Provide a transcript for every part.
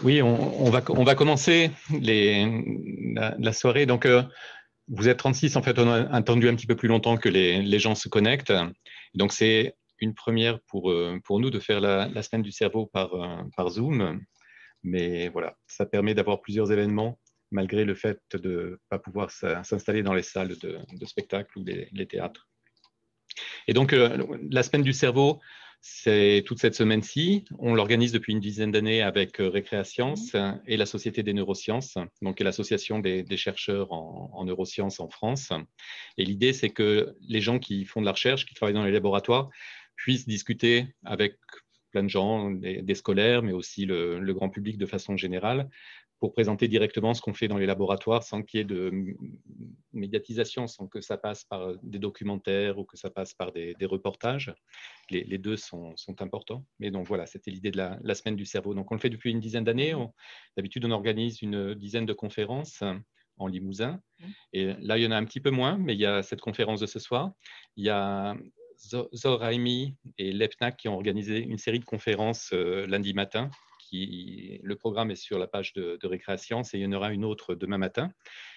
Oui, on va commencer la soirée. Donc, vous êtes 36, en fait, on a attendu un petit peu plus longtemps que les gens se connectent. Donc, c'est une première pour nous de faire la semaine du cerveau par Zoom. Mais voilà, ça permet d'avoir plusieurs événements, malgré le fait de ne pas pouvoir s'installer dans les salles de spectacle ou les théâtres. Et donc, la semaine du cerveau, c'est toute cette semaine-ci. On l'organise depuis une dizaine d'années avec Récréasciences et la Société des neurosciences, donc l'association des chercheurs en neurosciences en France. Et l'idée, c'est que les gens qui font de la recherche, qui travaillent dans les laboratoires, puissent discuter avec plein de gens, des scolaires, mais aussi le grand public de façon générale, pour présenter directement ce qu'on fait dans les laboratoires sans qu'il y ait de médiatisation, sans que ça passe par des documentaires ou que ça passe par des reportages. Les deux sont importants. Mais donc voilà, c'était l'idée de la semaine du cerveau. Donc on le fait depuis une dizaine d'années. D'habitude, on organise une dizaine de conférences en Limousin. Et là, il y en a un petit peu moins, mais il y a cette conférence de ce soir. Il y a Zor Raimi et Lepnak qui ont organisé une série de conférences lundi matin. Le programme est sur la page de Récréasciences et il y en aura une autre demain matin.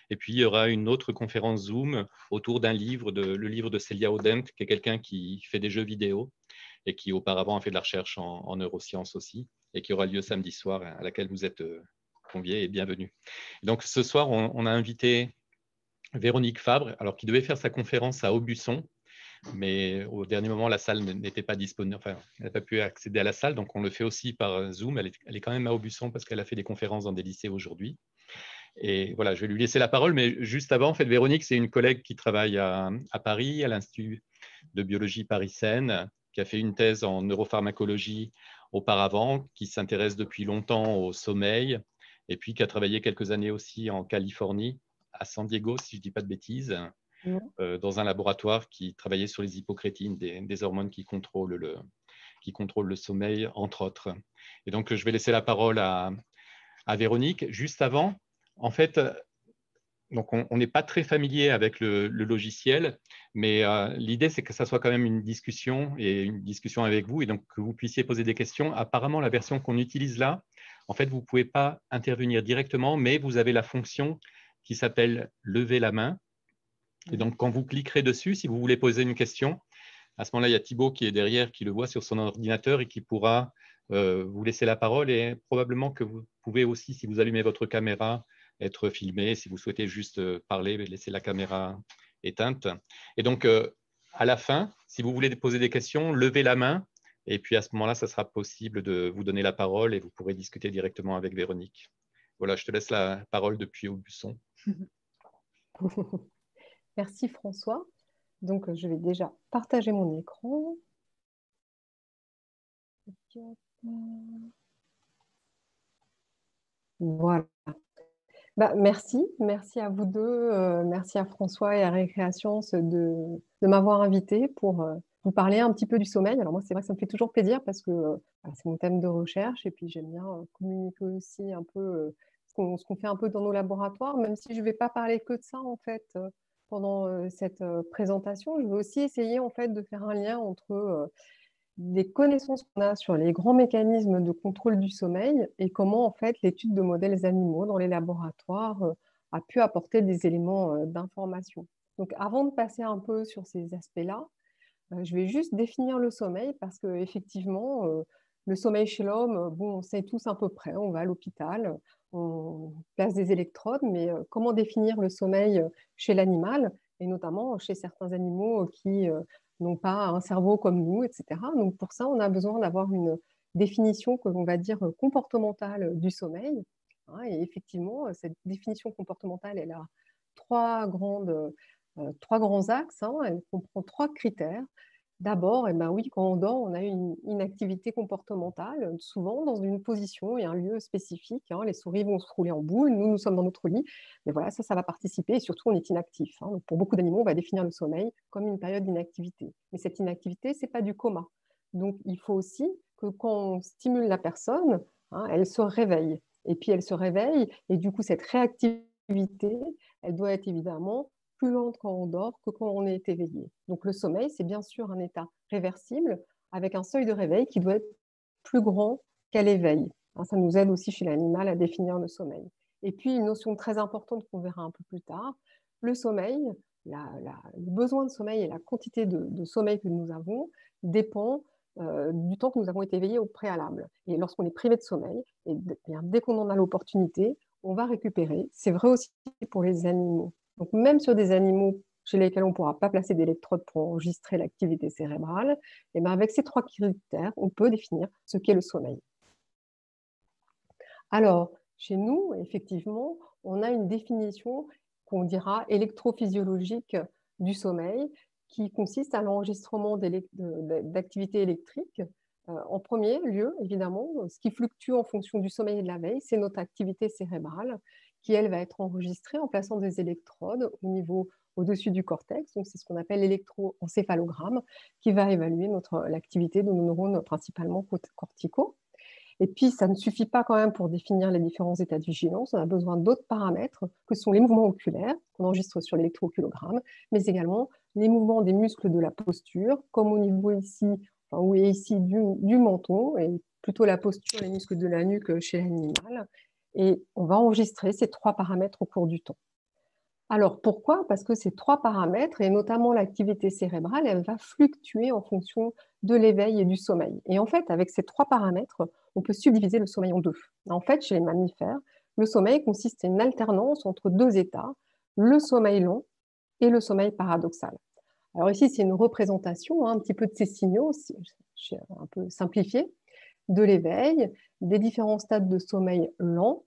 Et puis, il y aura une autre conférence Zoom autour d'un livre, le livre de Célia Odent, qui est quelqu'un qui fait des jeux vidéo et qui auparavant a fait de la recherche en neurosciences aussi, et qui aura lieu samedi soir, à laquelle vous êtes conviés et bienvenus. Donc, ce soir, on a invité Véronique Fabre, alors qui devait faire sa conférence à Aubusson, mais au dernier moment, la salle n'était pas disponible. Enfin, elle n'a pas pu accéder à la salle, donc on le fait aussi par Zoom. Elle est quand même à Aubusson parce qu'elle a fait des conférences dans des lycées aujourd'hui. Et voilà, je vais lui laisser la parole, mais juste avant, en fait, Véronique, c'est une collègue qui travaille à Paris, à l'Institut de biologie Paris-Seine, qui a fait une thèse en neuropharmacologie auparavant, qui s'intéresse depuis longtemps au sommeil, et puis qui a travaillé quelques années aussi en Californie, à San Diego, si je ne dis pas de bêtises, dans un laboratoire qui travaillait sur les hypocrétines, des hormones qui contrôlent le sommeil, entre autres. Et donc, je vais laisser la parole à Véronique. Juste avant, en fait, donc on n'est pas très familier avec le logiciel, mais l'idée, c'est que ça soit quand même une discussion et une discussion avec vous, et donc que vous puissiez poser des questions. Apparemment, la version qu'on utilise là, en fait, vous ne pouvez pas intervenir directement, mais vous avez la fonction qui s'appelle lever la main. Et donc, quand vous cliquerez dessus, si vous voulez poser une question, à ce moment-là, il y a Thibaut qui est derrière, qui le voit sur son ordinateur et qui pourra vous laisser la parole. Et probablement que vous pouvez aussi, si vous allumez votre caméra, être filmé. Si vous souhaitez juste parler, laissez la caméra éteinte. Et donc, à la fin, si vous voulez poser des questions, levez la main. Et puis, à ce moment-là, ça sera possible de vous donner la parole et vous pourrez discuter directement avec Véronique. Voilà, je te laisse la parole depuis Aubusson. Merci François. Donc, je vais déjà partager mon écran. Voilà. Merci à vous deux, merci à François et à Récréation de m'avoir invité pour vous parler un petit peu du sommeil. Alors moi, c'est vrai que ça me fait toujours plaisir parce que c'est mon thème de recherche et puis j'aime bien communiquer aussi un peu ce qu'on fait un peu dans nos laboratoires, même si je ne vais pas parler que de ça en fait pendant cette présentation. Je vais aussi essayer en fait de faire un lien entre les connaissances qu'on a sur les grands mécanismes de contrôle du sommeil et comment en fait l'étude de modèles animaux dans les laboratoires a pu apporter des éléments d'information. Donc avant de passer un peu sur ces aspects-là, je vais juste définir le sommeil parce que effectivement le sommeil chez l'homme, bon, on sait tous à peu près, on va à l'hôpital, on place des électrodes, mais comment définir le sommeil chez l'animal et notamment chez certains animaux qui n'ont pas un cerveau comme nous, etc. Donc pour ça, on a besoin d'avoir une définition que l'on va dire comportementale du sommeil. Hein, et effectivement, cette définition comportementale, elle a trois grands axes. Hein, elle comprend trois critères. D'abord, eh ben oui, quand on dort, on a une activité comportementale, souvent dans une position et un lieu spécifique. Hein. Les souris vont se rouler en boule, nous sommes dans notre lit. Mais voilà, ça va participer et surtout, on est inactif. Hein. Donc, pour beaucoup d'animaux, on va définir le sommeil comme une période d'inactivité. Mais cette inactivité, ce n'est pas du coma. Donc, il faut aussi que quand on stimule la personne, hein, elle se réveille. Et puis, elle se réveille et du coup, cette réactivité, elle doit être évidemment plus lente quand on dort que quand on est éveillé. Donc le sommeil, c'est bien sûr un état réversible avec un seuil de réveil qui doit être plus grand qu'à l'éveil. Hein, ça nous aide aussi chez l'animal à définir le sommeil. Et puis, une notion très importante qu'on verra un peu plus tard, le sommeil, le besoin de sommeil et la quantité de sommeil que nous avons dépend du temps que nous avons été éveillés au préalable. Et lorsqu'on est privé de sommeil, bien, dès qu'on en a l'opportunité, on va récupérer. C'est vrai aussi pour les animaux. Donc, même sur des animaux chez lesquels on ne pourra pas placer d'électrodes pour enregistrer l'activité cérébrale, et bien avec ces 3 critères, on peut définir ce qu'est le sommeil. Alors, chez nous, effectivement, on a une définition qu'on dira électrophysiologique du sommeil, qui consiste à l'enregistrement d'activités électriques. En premier lieu, évidemment, ce qui fluctue en fonction du sommeil et de la veille, c'est notre activité cérébrale, qui, elle, va être enregistrée en plaçant des électrodes au-dessus du cortex. Donc, c'est ce qu'on appelle l'électroencéphalogramme, qui va évaluer l'activité de nos neurones principalement corticaux. Et puis, ça ne suffit pas quand même pour définir les différents états de vigilance. On a besoin d'autres paramètres, que sont les mouvements oculaires, qu'on enregistre sur l'électrooculogramme, mais également les mouvements des muscles de la posture, comme au niveau ici, où est ici du menton, et plutôt la posture, les muscles de la nuque chez l'animal. Et on va enregistrer ces 3 paramètres au cours du temps. Alors, pourquoi? Parce que ces 3 paramètres, et notamment l'activité cérébrale, elle va fluctuer en fonction de l'éveil et du sommeil. Et en fait, avec ces 3 paramètres, on peut subdiviser le sommeil en 2. En fait, chez les mammifères, le sommeil consiste à une alternance entre 2 états, le sommeil long et le sommeil paradoxal. Alors ici, c'est une représentation un petit peu de ces signaux, j'ai un peu simplifié, de l'éveil, des différents stades de sommeil lent,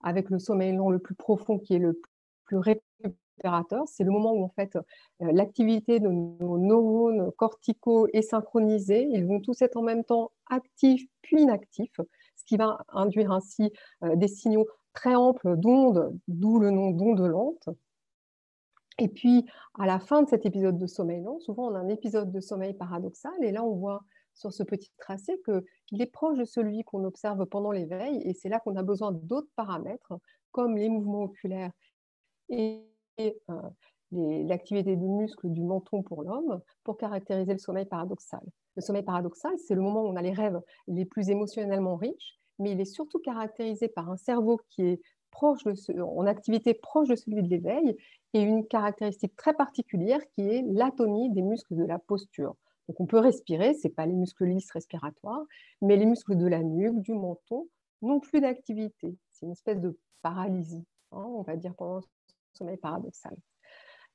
avec le sommeil lent le plus profond qui est le plus récupérateur. C'est le moment où en fait l'activité de nos neurones corticaux est synchronisée. Ils vont tous être en même temps actifs puis inactifs, ce qui va induire ainsi des signaux très amples d'ondes, d'où le nom d'onde lente. Et puis, à la fin de cet épisode de sommeil lent, souvent on a un épisode de sommeil paradoxal, et là on voit sur ce petit tracé qu'il est proche de celui qu'on observe pendant l'éveil, et c'est là qu'on a besoin d'autres paramètres, comme les mouvements oculaires et l'activité du muscle du menton pour l'homme, pour caractériser le sommeil paradoxal. Le sommeil paradoxal, c'est le moment où on a les rêves les plus émotionnellement riches, mais il est surtout caractérisé par un cerveau qui est en activité proche de celui de l'éveil, et une caractéristique très particulière qui est l'atonie des muscles de la posture. Donc on peut respirer, ce n'est pas les muscles lisses respiratoires, mais les muscles de la nuque, du menton, n'ont plus d'activité. C'est une espèce de paralysie, on va dire, pendant le sommeil paradoxal.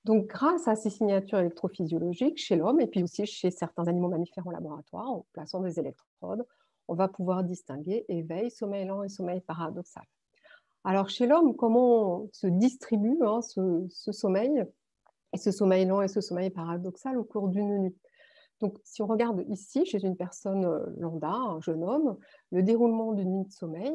Donc grâce à ces signatures électrophysiologiques chez l'homme, et puis aussi chez certains animaux mammifères en laboratoire, en plaçant des électrodes, on va pouvoir distinguer éveil, sommeil lent et sommeil paradoxal. Alors chez l'homme, comment se distribue ce sommeil, et ce sommeil lent et ce sommeil paradoxal au cours d'une nuit? Donc si on regarde ici, chez une personne lambda, un jeune homme, le déroulement d'une nuit de sommeil,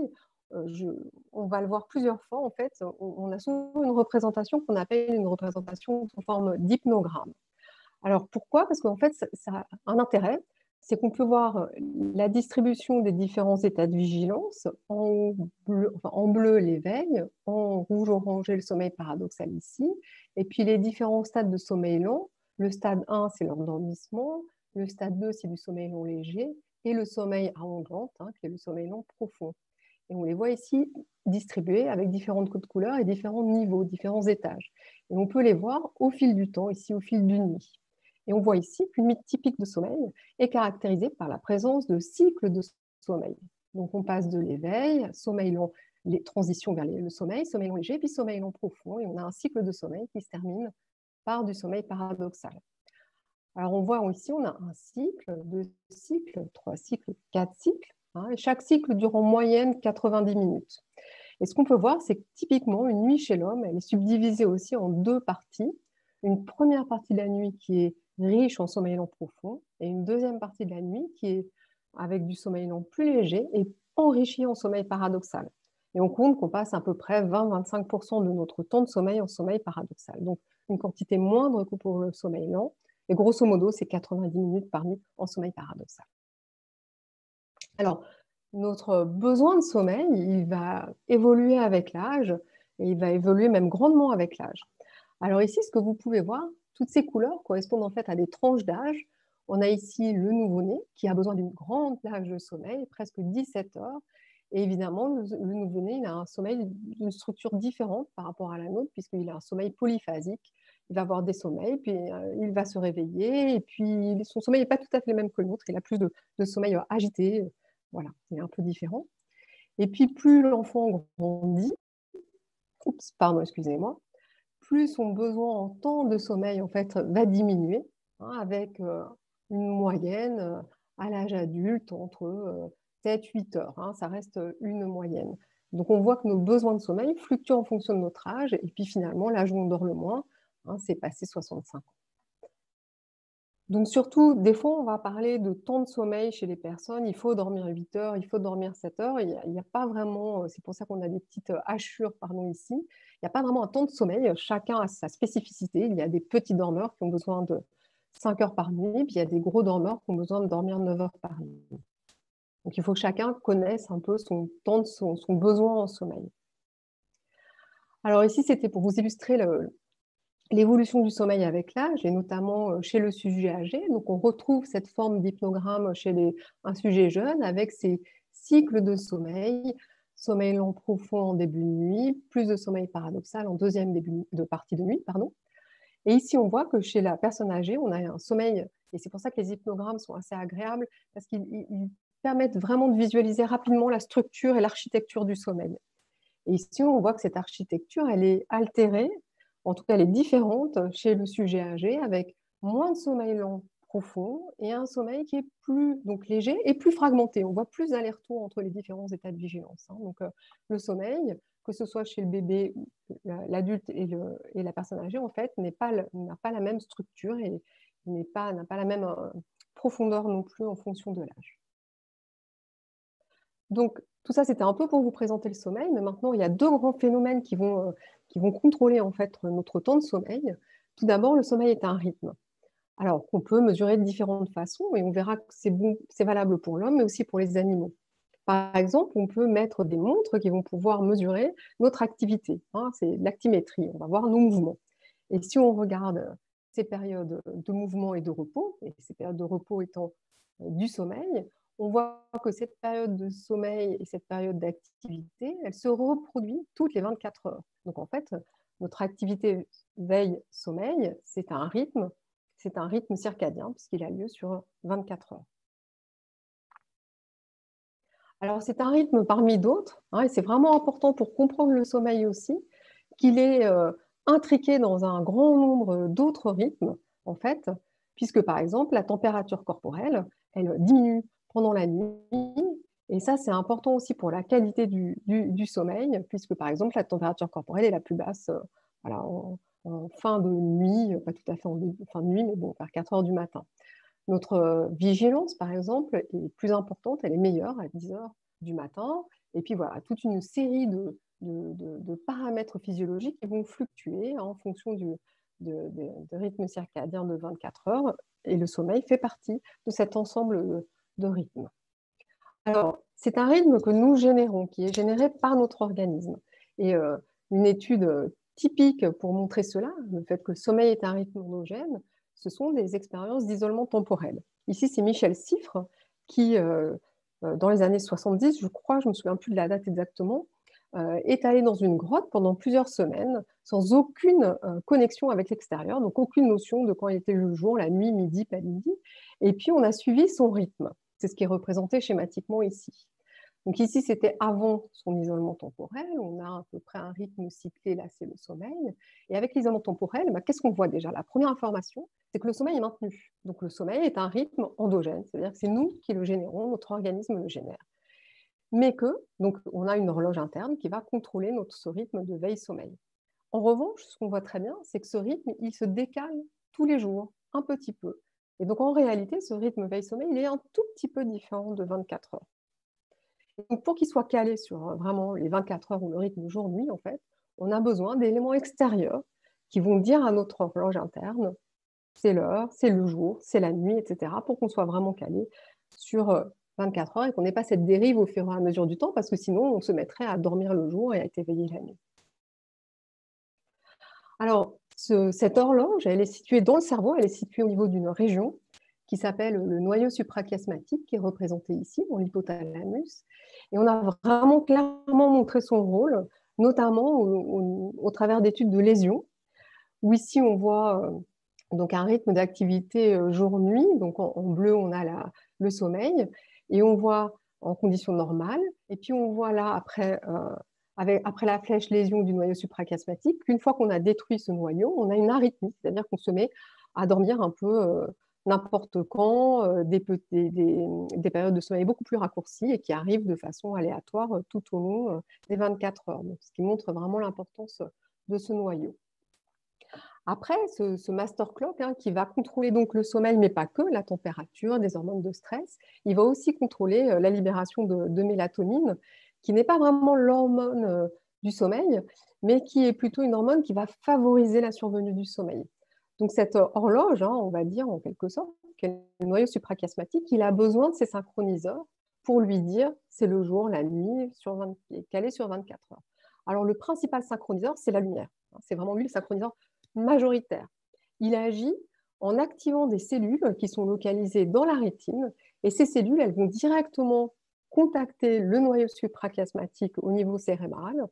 on va le voir plusieurs fois. En fait, on a souvent une représentation qu'on appelle une représentation sous forme d'hypnogramme. Alors pourquoi? Parce qu'en fait, ça a un intérêt, c'est qu'on peut voir la distribution des différents états de vigilance, en bleu l'éveil, en rouge-orangé le sommeil paradoxal ici, et puis les différents stades de sommeil lent. Le stade 1, c'est l'endormissement, le stade 2, c'est du sommeil lent léger, et le sommeil à ondes lentes, qui est le sommeil lent profond. Et on les voit ici distribués avec différentes codes couleurs et différents niveaux, différents étages. Et on peut les voir au fil du temps, ici au fil d'une nuit. Et on voit ici qu'une nuit typique de sommeil est caractérisée par la présence de cycles de sommeil. Donc on passe de l'éveil, sommeil long, les transitions vers le sommeil long léger, puis sommeil long profond, et on a un cycle de sommeil qui se termine par du sommeil paradoxal. Alors on voit ici, on a un cycle, 2 cycles, 3 cycles, 4 cycles, et chaque cycle dure en moyenne 90 minutes. Et ce qu'on peut voir, c'est que typiquement, une nuit chez l'homme, elle est subdivisée aussi en 2 parties. Une première partie de la nuit qui est riche en sommeil lent profond, et une deuxième partie de la nuit qui est avec du sommeil lent plus léger et enrichi en sommeil paradoxal. Et on compte qu'on passe à peu près 20-25% de notre temps de sommeil en sommeil paradoxal. Donc une quantité moindre que pour le sommeil lent. Et grosso modo, c'est 90 minutes par nuit en sommeil paradoxal. Alors, notre besoin de sommeil, il va évoluer avec l'âge, et il va évoluer même grandement avec l'âge. Alors ici, ce que vous pouvez voir, toutes ces couleurs correspondent en fait à des tranches d'âge. On a ici le nouveau-né qui a besoin d'une grande plage de sommeil, presque 17 heures. Et évidemment, le nouveau-né, il a un sommeil d'une structure différente par rapport à la nôtre, puisqu'il a un sommeil polyphasique. Il va avoir des sommeils, puis il va se réveiller, et puis son sommeil n'est pas tout à fait le même que le nôtre. Il a plus de sommeil agité. Voilà, il est un peu différent. Et puis, plus l'enfant grandit, pardon, excusez-moi, plus son besoin en temps de sommeil en fait, va diminuer, hein, avec une moyenne à l'âge adulte entre 7-8 heures. Hein, ça reste une moyenne. Donc, on voit que nos besoins de sommeil fluctuent en fonction de notre âge. Et puis, finalement, l'âge où on dort le moins, hein, c'est passé 65 ans. Donc, surtout, des fois, on va parler de temps de sommeil chez les personnes. Il faut dormir 8 heures, il faut dormir 7 heures. Il n'y a pas vraiment, c'est pour ça qu'on a des petites hachures pardon, ici. Il n'y a pas vraiment un temps de sommeil. Chacun a sa spécificité. Il y a des petits dormeurs qui ont besoin de 5 heures par nuit, puis il y a des gros dormeurs qui ont besoin de dormir 9 heures par nuit. Donc, il faut que chacun connaisse un peu son temps de son besoin en sommeil. Alors ici, c'était pour vous illustrer l'évolution du sommeil avec l'âge, et notamment chez le sujet âgé. Donc, on retrouve cette forme d'hypnogramme chez un sujet jeune avec ses cycles de sommeil, sommeil lent profond en début de nuit, plus de sommeil paradoxal en deuxième partie de nuit. Pardon. Et ici, on voit que chez la personne âgée, on a un sommeil, et c'est pour ça que les hypnogrammes sont assez agréables, parce qu'ils permettent vraiment de visualiser rapidement la structure et l'architecture du sommeil. Et ici, on voit que cette architecture, elle est altérée, en tout cas, elle est différente chez le sujet âgé, avec moins de sommeil lent profond et un sommeil qui est plus donc, léger et plus fragmenté. On voit plus d'allers-retours entre les différents états de vigilance. Hein. Donc, le sommeil, que ce soit chez le bébé, l'adulte et la personne âgée, en fait, n'a pas la même structure et n'a pas la même profondeur non plus en fonction de l'âge. Donc, tout ça, c'était un peu pour vous présenter le sommeil, mais maintenant, il y a deux grands phénomènes qui vont contrôler en fait notre temps de sommeil. Tout d'abord, le sommeil est un rythme. Alors, qu'on peut mesurer de différentes façons, et on verra que c'est valable pour l'homme, mais aussi pour les animaux. Par exemple, on peut mettre des montres qui vont pouvoir mesurer notre activité. Hein, c'est l'actimétrie, on va voir nos mouvements. Et si on regarde ces périodes de mouvement et de repos, et ces périodes de repos étant du sommeil, on voit que cette période de sommeil et cette période d'activité, elle se reproduit toutes les 24 heures. Donc en fait, notre activité veille-sommeil, c'est un rythme circadien puisqu'il a lieu sur 24 heures. Alors c'est un rythme parmi d'autres, hein, et c'est vraiment important pour comprendre le sommeil aussi, qu'il est intriqué dans un grand nombre d'autres rythmes, en fait, puisque par exemple, la température corporelle, elle diminue pendant la nuit, et ça, c'est important aussi pour la qualité du sommeil, puisque par exemple, la température corporelle est la plus basse voilà, en fin de nuit, pas tout à fait en fin de nuit, mais bon, vers 4 heures du matin. Notre vigilance, par exemple, est plus importante, elle est meilleure à 10 heures du matin, et puis voilà, toute une série de paramètres physiologiques qui vont fluctuer en fonction du rythme circadien de 24 heures, et le sommeil fait partie de cet ensemble de rythmes. Alors, c'est un rythme que nous générons, qui est généré par notre organisme. Et une étude typique pour montrer cela, le fait que le sommeil est un rythme endogène, ce sont des expériences d'isolement temporel. Ici, c'est Michel Siffre qui, dans les années 70, je crois, je ne me souviens plus de la date exactement, est allé dans une grotte pendant plusieurs semaines sans aucune connexion avec l'extérieur, donc aucune notion de quand il était le jour, la nuit, midi, pas midi. Et puis, on a suivi son rythme. C'est ce qui est représenté schématiquement ici. Donc ici, c'était avant son isolement temporel. On a à peu près un rythme cyclé, là, c'est le sommeil. Et avec l'isolement temporel, qu'est-ce qu'on voit déjà? La première information, c'est que le sommeil est maintenu. Donc le sommeil est un rythme endogène, c'est-à-dire que c'est nous qui le générons, notre organisme le génère. Mais donc on a une horloge interne qui va contrôler ce rythme de veille-sommeil. En revanche, ce qu'on voit très bien, c'est que ce rythme, il se décale tous les jours, un petit peu. Et donc, en réalité, ce rythme veille-sommeil, il est un tout petit peu différent de 24 heures. Et donc, pour qu'il soit calé sur vraiment les 24 heures ou le rythme jour-nuit, en fait, on a besoin d'éléments extérieurs qui vont dire à notre horloge interne, c'est l'heure, c'est le jour, c'est la nuit, etc., pour qu'on soit vraiment calé sur 24 heures et qu'on n'ait pas cette dérive au fur et à mesure du temps, parce que sinon, on se mettrait à dormir le jour et à être éveillé la nuit. Alors, cette horloge, elle est située dans le cerveau, elle est située au niveau d'une région qui s'appelle le noyau suprachiasmatique, qui est représenté ici, dans l'hypothalamus. Et on a vraiment clairement montré son rôle, notamment au travers d'études de lésions, où ici on voit donc un rythme d'activité jour-nuit. Donc en bleu, on a le sommeil, et on voit en conditions normales. Et puis on voit là, après la flèche lésion du noyau suprachiasmatique, qu'une fois qu'on a détruit ce noyau, on a une arythmie, c'est-à-dire qu'on se met à dormir un peu n'importe quand, des périodes de sommeil beaucoup plus raccourcies et qui arrivent de façon aléatoire tout au long des 24 heures. Donc, ce qui montre vraiment l'importance de ce noyau. Après, ce master clock qui va contrôler donc le sommeil, mais pas que, la température, des hormones de stress, il va aussi contrôler la libération de mélatonine, qui n'est pas vraiment l'hormone du sommeil, mais qui est plutôt une hormone qui va favoriser la survenue du sommeil. Donc cette horloge, on va dire en quelque sorte, qui est le noyau suprachiasmatique, il a besoin de ces synchroniseurs pour lui dire c'est le jour, la nuit, calé sur 24 heures. Alors le principal synchroniseur, c'est la lumière. C'est vraiment lui le synchroniseur majoritaire. Il agit en activant des cellules qui sont localisées dans la rétine, et ces cellules, elles vont directement contacter le noyau suprachiasmatique au niveau cérébral,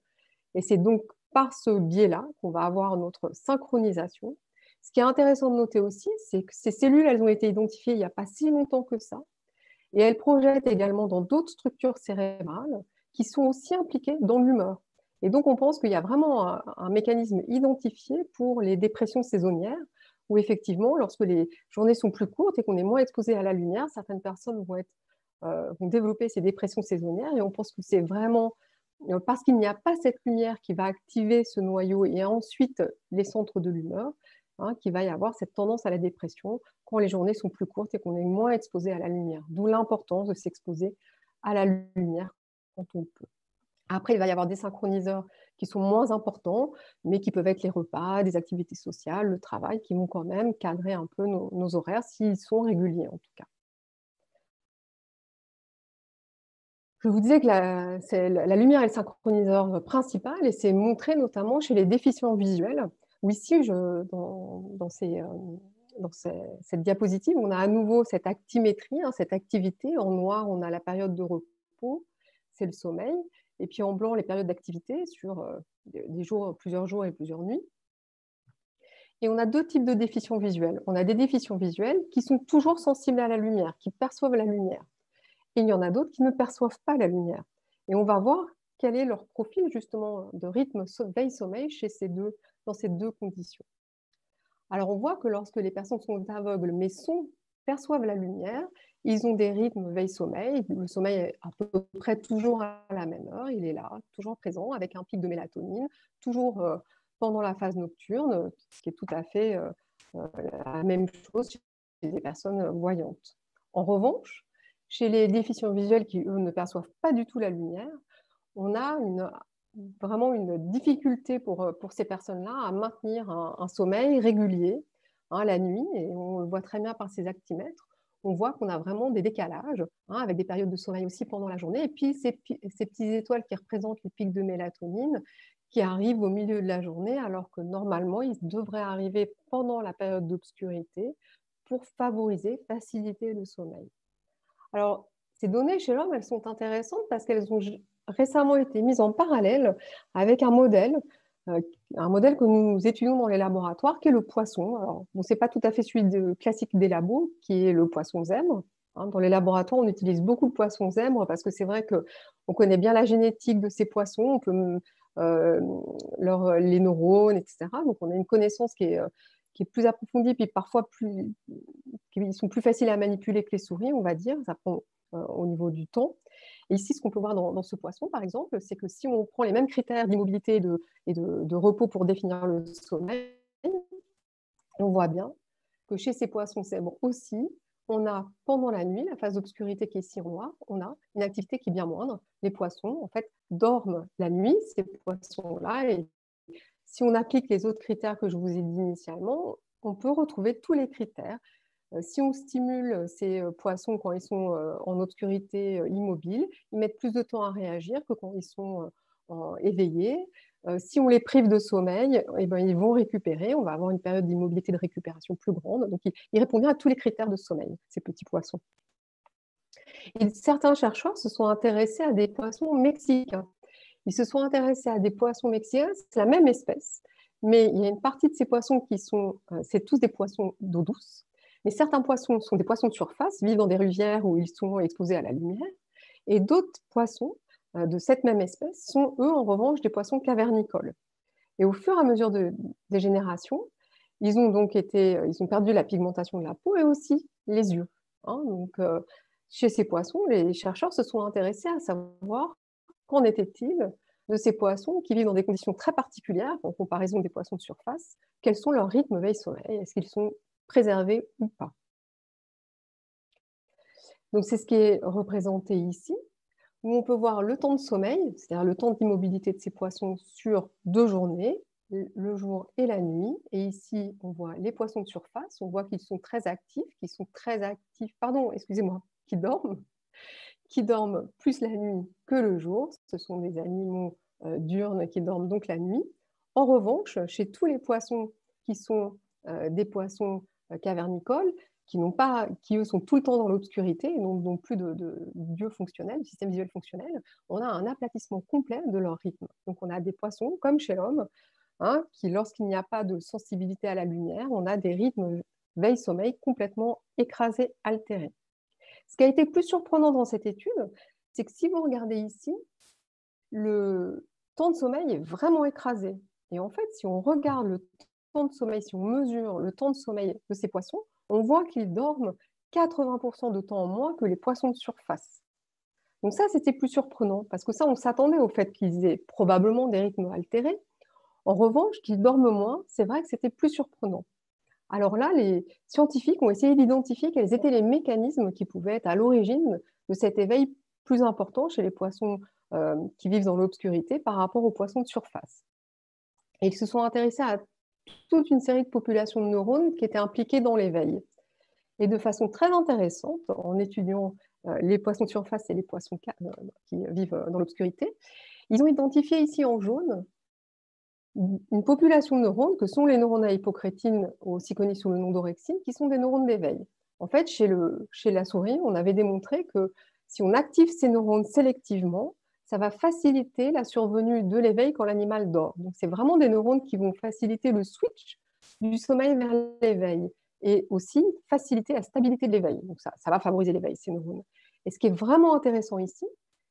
et c'est donc par ce biais-là qu'on va avoir notre synchronisation. Ce qui est intéressant de noter aussi, c'est que ces cellules, elles ont été identifiées il n'y a pas si longtemps que ça, et elles projettent également dans d'autres structures cérébrales qui sont aussi impliquées dans l'humeur. Et donc, on pense qu'il y a vraiment un mécanisme identifié pour les dépressions saisonnières, où effectivement, lorsque les journées sont plus courtes et qu'on est moins exposé à la lumière, certaines personnes vont développer ces dépressions saisonnières, et on pense que c'est vraiment parce qu'il n'y a pas cette lumière qui va activer ce noyau et ensuite les centres de l'humeur, qu'il va y avoir cette tendance à la dépression quand les journées sont plus courtes et qu'on est moins exposé à la lumière. D'où l'importance de s'exposer à la lumière quand on peut. Après, il va y avoir des synchroniseurs qui sont moins importants, mais qui peuvent être les repas, des activités sociales, le travail, qui vont quand même cadrer un peu nos horaires s'ils sont réguliers en tout cas. Je vous disais que la lumière est le synchroniseur principal, et c'est montré notamment chez les déficients visuels, où ici, dans cette diapositive, on a à nouveau cette actimétrie, cette activité. En noir, on a la période de repos, c'est le sommeil, et puis en blanc, les périodes d'activité sur des jours, plusieurs jours et plusieurs nuits. Et on a deux types de déficients visuels. On a des déficients visuels qui sont toujours sensibles à la lumière, qui perçoivent la lumière. Et il y en a d'autres qui ne perçoivent pas la lumière. Et on va voir quel est leur profil justement de rythme veille-sommeil dans ces deux conditions. Alors on voit que lorsque les personnes sont aveugles mais perçoivent la lumière, ils ont des rythmes veille-sommeil. Le sommeil est à peu près toujours à la même heure, il est là, toujours présent, avec un pic de mélatonine, toujours pendant la phase nocturne, ce qui est tout à fait la même chose chez les personnes voyantes. En revanche, chez les déficients visuels qui, eux, ne perçoivent pas du tout la lumière, on a vraiment une difficulté pour ces personnes-là à maintenir un sommeil régulier la nuit, et on le voit très bien par ces actimètres. On voit qu'on a vraiment des décalages, avec des périodes de sommeil aussi pendant la journée, et puis ces petites étoiles qui représentent les pics de mélatonine qui arrivent au milieu de la journée, alors que normalement, ils devraient arriver pendant la période d'obscurité pour faciliter le sommeil. Alors, ces données chez l'homme, elles sont intéressantes parce qu'elles ont récemment été mises en parallèle avec un modèle que nous étudions dans les laboratoires, qui est le poisson. Alors, bon, ce n'est pas tout à fait celui classique des labos, qui est le poisson zèbre. Dans les laboratoires, on utilise beaucoup de poissons zèbres parce que c'est vrai qu'on connaît bien la génétique de ces poissons, on peut les neurones, etc. Donc, on a une connaissance qui est plus approfondie, puis parfois ils sont plus faciles à manipuler que les souris, on va dire. Ça prend au niveau du temps. Et ici, ce qu'on peut voir dans ce poisson, par exemple, c'est que si on prend les mêmes critères d'immobilité et de repos pour définir le sommeil, on voit bien que chez ces poissons zèbres aussi, on a pendant la nuit, la phase d'obscurité qui est ici en noir, on a une activité qui est bien moindre. Les poissons, en fait, dorment la nuit, ces poissons-là, et si on applique les autres critères que je vous ai dit initialement, on peut retrouver tous les critères. Si on stimule ces poissons quand ils sont en obscurité immobile, ils mettent plus de temps à réagir que quand ils sont éveillés. si on les prive de sommeil, eh ben, ils vont récupérer, on va avoir une période d'immobilité de récupération plus grande. Donc, il répond bien à tous les critères de sommeil, ces petits poissons. Et certains chercheurs se sont intéressés à des poissons mexicains. Ils se sont intéressés à des poissons mexicains, c'est la même espèce, mais il y a une partie de ces poissons qui sont, c'est tous des poissons d'eau douce, mais certains poissons sont des poissons de surface, vivent dans des rivières où ils sont exposés à la lumière, et d'autres poissons de cette même espèce sont, eux, en revanche, des poissons cavernicoles. Et au fur et à mesure des générations, ils ont perdu la pigmentation de la peau et aussi les yeux. Hein. Donc, chez ces poissons, les chercheurs se sont intéressés à savoir qu'en était-il de ces poissons qui vivent dans des conditions très particulières, en comparaison des poissons de surface, quels sont leurs rythmes veille-sommeil, est-ce qu'ils sont préservés ou pas. Donc, c'est ce qui est représenté ici, où on peut voir le temps de sommeil, c'est-à-dire le temps d'immobilité de ces poissons sur 2 journées, le jour et la nuit. Et ici, on voit les poissons de surface, on voit qu'ils sont très actifs, qui dorment plus la nuit que le jour. Ce sont des animaux diurnes qui dorment donc la nuit. En revanche, chez tous les poissons qui sont des poissons cavernicoles, qui eux sont tout le temps dans l'obscurité et n'ont plus d'yeux fonctionnels, de système visuel fonctionnel, on a un aplatissement complet de leur rythme. Donc on a des poissons, comme chez l'homme, hein, qui, lorsqu'il n'y a pas de sensibilité à la lumière, on a des rythmes veille-sommeil complètement écrasés, altérés. Ce qui a été plus surprenant dans cette étude, c'est que si vous regardez ici, le temps de sommeil est vraiment écrasé. Et en fait, si on regarde le temps de sommeil, si on mesure le temps de sommeil de ces poissons, on voit qu'ils dorment 80% de temps en moins que les poissons de surface. Donc ça, c'était plus surprenant, parce que ça, on s'attendait au fait qu'ils aient probablement des rythmes altérés. En revanche, qu'ils dorment moins, c'est vrai que c'était plus surprenant. Alors là, les scientifiques ont essayé d'identifier quels étaient les mécanismes qui pouvaient être à l'origine de cet éveil plus important chez les poissons qui vivent dans l'obscurité par rapport aux poissons de surface. Et ils se sont intéressés à toute une série de populations de neurones qui étaient impliquées dans l'éveil. Et de façon très intéressante, en étudiant les poissons de surface et les poissons qui vivent dans l'obscurité, ils ont identifié ici en jaune une population de neurones que sont les neurones à hypocrétine, aussi connus sous le nom d'orexine, qui sont des neurones d'éveil. En fait, chez la souris, on avait démontré que si on active ces neurones sélectivement, ça va faciliter la survenue de l'éveil quand l'animal dort. Donc, c'est vraiment des neurones qui vont faciliter le switch du sommeil vers l'éveil et aussi faciliter la stabilité de l'éveil. Donc, ça va favoriser l'éveil, ces neurones. Et ce qui est vraiment intéressant ici,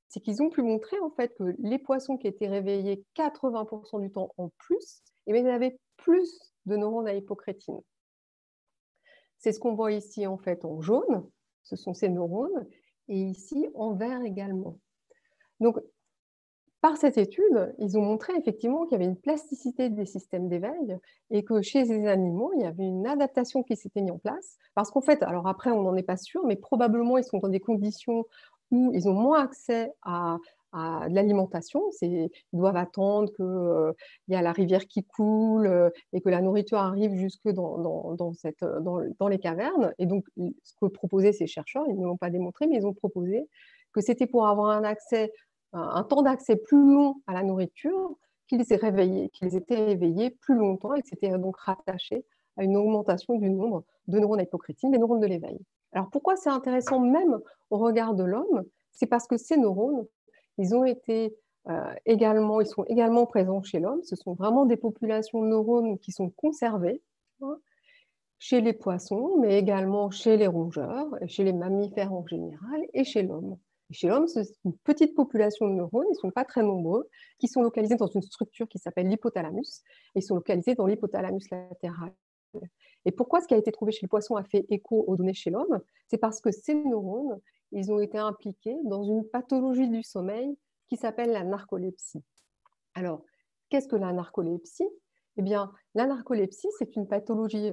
c'est qu'ils ont pu montrer en fait que les poissons qui étaient réveillés 80% du temps en plus, eh bien, ils avaient plus de neurones à hypocrétine. C'est ce qu'on voit ici en fait en jaune, ce sont ces neurones, et ici en vert également. Donc, par cette étude, ils ont montré effectivement qu'il y avait une plasticité des systèmes d'éveil et que chez les animaux, il y avait une adaptation qui s'était mise en place. Parce qu'en fait, alors après, on n'en est pas sûr, mais probablement, ils sont dans des conditions où ils ont moins accès à de l'alimentation. Ils doivent attendre qu'il y a la rivière qui coule et que la nourriture arrive jusque dans les cavernes. Et donc, ce que proposaient ces chercheurs, ils ne l'ont pas démontré, mais ils ont proposé que c'était pour avoir un temps d'accès plus long à la nourriture, qu'ils étaient éveillés plus longtemps et que c'était donc rattaché à une augmentation du nombre de neurones à hypocrétine, des neurones de l'éveil. Alors pourquoi c'est intéressant même au regard de l'homme? C'est parce que ces neurones, ils sont également présents chez l'homme. Ce sont vraiment des populations de neurones qui sont conservées, hein, chez les poissons, mais également chez les rongeurs, chez les mammifères en général et chez l'homme. Chez l'homme, c'est une petite population de neurones, ils ne sont pas très nombreux, qui sont localisés dans une structure qui s'appelle l'hypothalamus, et ils sont localisés dans l'hypothalamus latéral. Et pourquoi ce qui a été trouvé chez le poisson a fait écho aux données chez l'homme? C'est parce que ces neurones, ils ont été impliqués dans une pathologie du sommeil qui s'appelle la narcolepsie. Alors, qu'est-ce que la narcolepsie? Eh bien, la narcolepsie, c'est une pathologie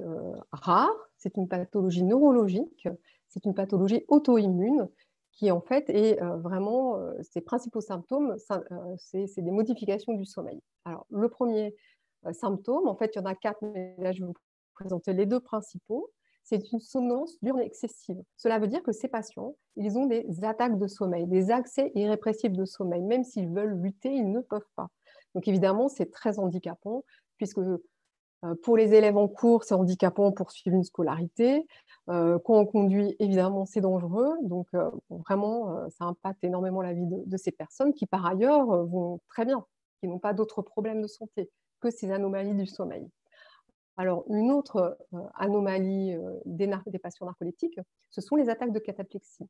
rare, c'est une pathologie neurologique, c'est une pathologie auto-immune qui en fait est vraiment, ses principaux symptômes, c'est des modifications du sommeil. Alors, le premier symptôme, en fait, il y en a 4, mais là, je vais vous présenter les 2 principaux. C'est une somnolence diurne excessive. Cela veut dire que ces patients, ils ont des attaques de sommeil, des accès irrépressibles de sommeil. Même s'ils veulent lutter, ils ne peuvent pas. Donc évidemment, c'est très handicapant, puisque pour les élèves en cours, c'est handicapant pour suivre une scolarité. Quand on conduit, évidemment, c'est dangereux. Donc vraiment, ça impacte énormément la vie de ces personnes qui, par ailleurs, vont très bien, qui n'ont pas d'autres problèmes de santé que ces anomalies du sommeil. Alors, une autre anomalie des patients narcoleptiques, ce sont les attaques de cataplexie.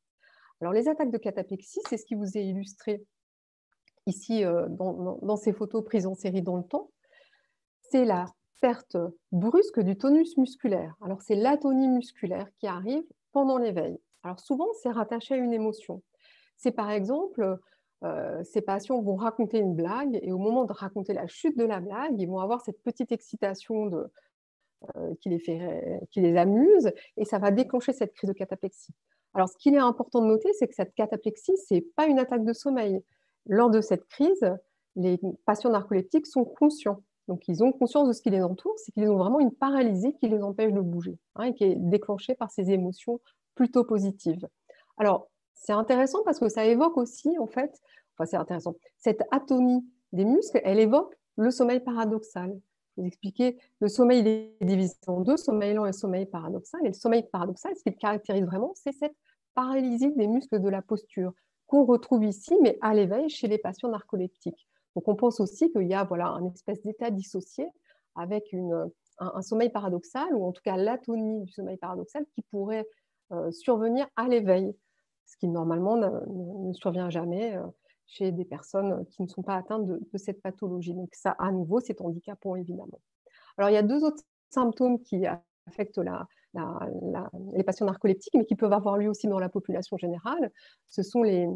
Alors, les attaques de cataplexie, c'est ce qui vous est illustré ici dans ces photos prises en série dans le temps. C'est la perte brusque du tonus musculaire. Alors, c'est l'atonie musculaire qui arrive pendant l'éveil. Alors, souvent, c'est rattaché à une émotion. C'est par exemple, ces patients vont raconter une blague et au moment de raconter la chute de la blague, ils vont avoir cette petite excitation qui les amuse et ça va déclencher cette crise de cataplexie. Alors, ce qu'il est important de noter, c'est que cette cataplexie, ce n'est pas une attaque de sommeil. Lors de cette crise, les patients narcoleptiques sont conscients. Donc, ils ont conscience de ce qui les entoure, c'est qu'ils ont vraiment une paralysie qui les empêche de bouger et qui est déclenchée par ces émotions plutôt positives. Alors, c'est intéressant parce que ça évoque aussi, en fait, c'est intéressant, cette atonie des muscles, elle évoque le sommeil paradoxal. Je vous expliquer, le sommeil il est divisé en deux, sommeil lent et sommeil paradoxal. Et le sommeil paradoxal, ce qui le caractérise vraiment, c'est cette paralysie des muscles de la posture qu'on retrouve ici, mais à l'éveil chez les patients narcoleptiques. Donc, on pense aussi qu'il y a un espèce d'état dissocié avec un sommeil paradoxal, ou en tout cas l'atonie du sommeil paradoxal qui pourrait survenir à l'éveil, ce qui normalement ne survient jamais chez des personnes qui ne sont pas atteintes de cette pathologie. Donc ça, à nouveau, c'est handicapant, évidemment. Alors, il y a deux autres symptômes qui affectent les patients narcoleptiques, mais qui peuvent avoir lieu aussi dans la population générale. Ce sont les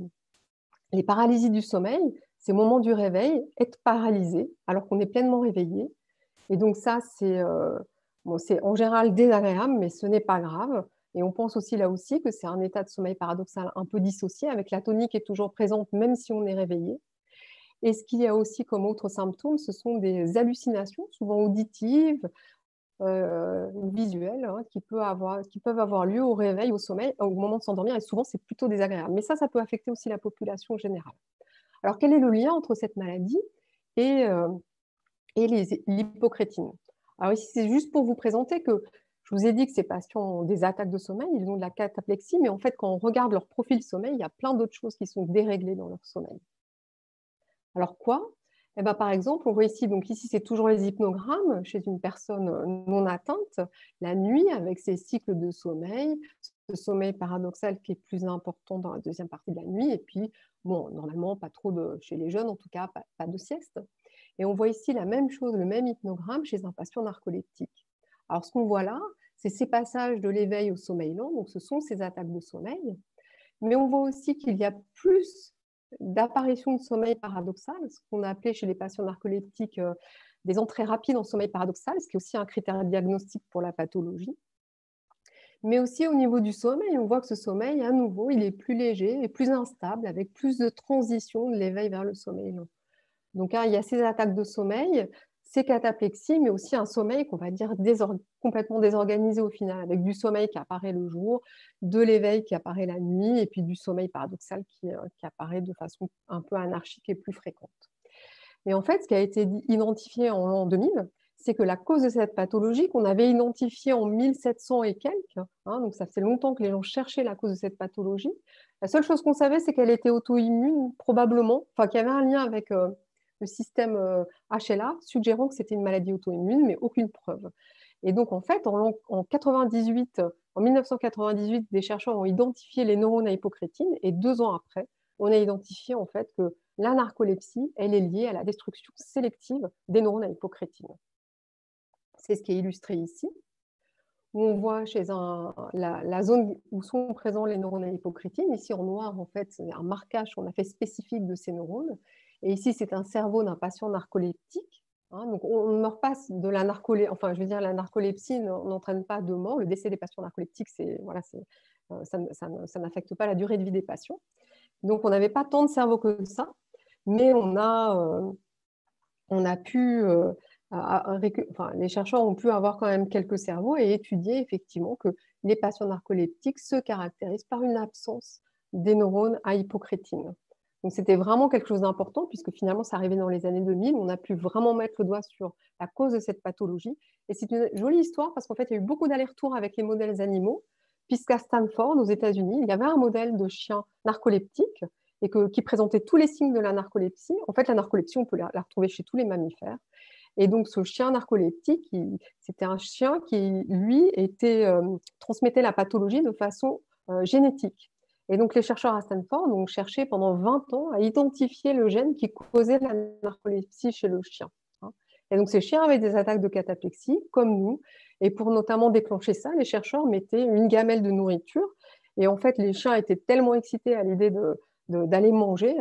paralysies du sommeil. C'est au moment du réveil, être paralysé alors qu'on est pleinement réveillé. Et donc ça, c'est en général désagréable, mais ce n'est pas grave. Et on pense aussi là aussi que c'est un état de sommeil paradoxal un peu dissocié, avec l'atonie qui est toujours présente même si on est réveillé. Et ce qu'il y a aussi comme autre symptôme, ce sont des hallucinations, souvent auditives ou visuelles, qui peuvent avoir lieu au réveil, au sommeil, au moment de s'endormir. Et souvent, c'est plutôt désagréable. Mais ça peut affecter aussi la population générale. Alors, quel est le lien entre cette maladie et l'hypocrétine? Alors ici, c'est juste pour vous présenter que je vous ai dit que ces patients ont des attaques de sommeil, ils ont de la cataplexie, mais en fait, quand on regarde leur profil sommeil, il y a plein d'autres choses qui sont déréglées dans leur sommeil. Alors quoi? Eh ben, par exemple, on voit ici, donc ici c'est toujours les hypnogrammes chez une personne non atteinte, la nuit avec ses cycles de sommeil, ce sommeil paradoxal qui est plus important dans la deuxième partie de la nuit, et puis, bon, normalement, pas trop chez les jeunes, en tout cas, pas de sieste. Et on voit ici la même chose, le même hypnogramme chez un patient narcoleptique. Alors, ce qu'on voit là, c'est ces passages de l'éveil au sommeil lent, donc ce sont ces attaques de sommeil, mais on voit aussi qu'il y a plus d'apparition de sommeil paradoxal, ce qu'on a appelé chez les patients narcoleptiques des entrées rapides en sommeil paradoxal, ce qui est aussi un critère diagnostique pour la pathologie. Mais aussi au niveau du sommeil, on voit que ce sommeil, à nouveau, il est plus léger et plus instable, avec plus de transition de l'éveil vers le sommeil lent. Donc, il y a ces attaques de sommeil, ces cataplexies, mais aussi un sommeil qu'on va dire complètement désorganisé au final, avec du sommeil qui apparaît le jour, de l'éveil qui apparaît la nuit, et puis du sommeil paradoxal qui apparaît de façon un peu anarchique et plus fréquente. Et en fait, ce qui a été identifié en l'an 2000, c'est que la cause de cette pathologie qu'on avait identifiée en 1700 et quelques, donc ça fait longtemps que les gens cherchaient la cause de cette pathologie, la seule chose qu'on savait, c'est qu'elle était auto-immune, probablement, enfin qu'il y avait un lien avec le système HLA, suggérant que c'était une maladie auto-immune, mais aucune preuve. Et donc, en fait, en 1998, des chercheurs ont identifié les neurones à hypocrétine, et 2 ans après, on a identifié en fait que la narcolepsie, elle est liée à la destruction sélective des neurones à hypocrétine. C'est ce qui est illustré ici, où on voit chez la zone où sont présents les neurones à hypocrétine. Ici, en noir, en fait, c'est un marquage qu'on a fait spécifique de ces neurones. Et ici, c'est un cerveau d'un patient narcoleptique. Donc, on ne meurt pas de la narcolepsie. Enfin, je veux dire, la narcolepsie n'entraîne pas de mort. Le décès des patients narcoleptiques, ça n'affecte pas la durée de vie des patients. Donc, on n'avait pas tant de cerveau que ça, mais on a pu... les chercheurs ont pu avoir quand même quelques cerveaux et étudier effectivement que les patients narcoleptiques se caractérisent par une absence des neurones à hypocrétine. Donc, c'était vraiment quelque chose d'important puisque finalement, ça arrivait dans les années 2000. On a pu vraiment mettre le doigt sur la cause de cette pathologie. Et c'est une jolie histoire parce qu'en fait, il y a eu beaucoup d'allers-retours avec les modèles animaux, puisqu'à Stanford, aux États-Unis, il y avait un modèle de chien narcoleptique et qui présentait tous les signes de la narcolepsie. En fait, la narcolepsie, on peut la retrouver chez tous les mammifères. Et donc, ce chien narcoleptique, c'était un chien qui, lui, transmettait la pathologie de façon génétique. Et donc, les chercheurs à Stanford ont cherché pendant 20 ans à identifier le gène qui causait la narcolepsie chez le chien. Et donc, ces chiens avaient des attaques de cataplexie, comme nous. Et pour notamment déclencher ça, les chercheurs mettaient une gamelle de nourriture. Et en fait, les chiens étaient tellement excités à l'idée d'aller manger,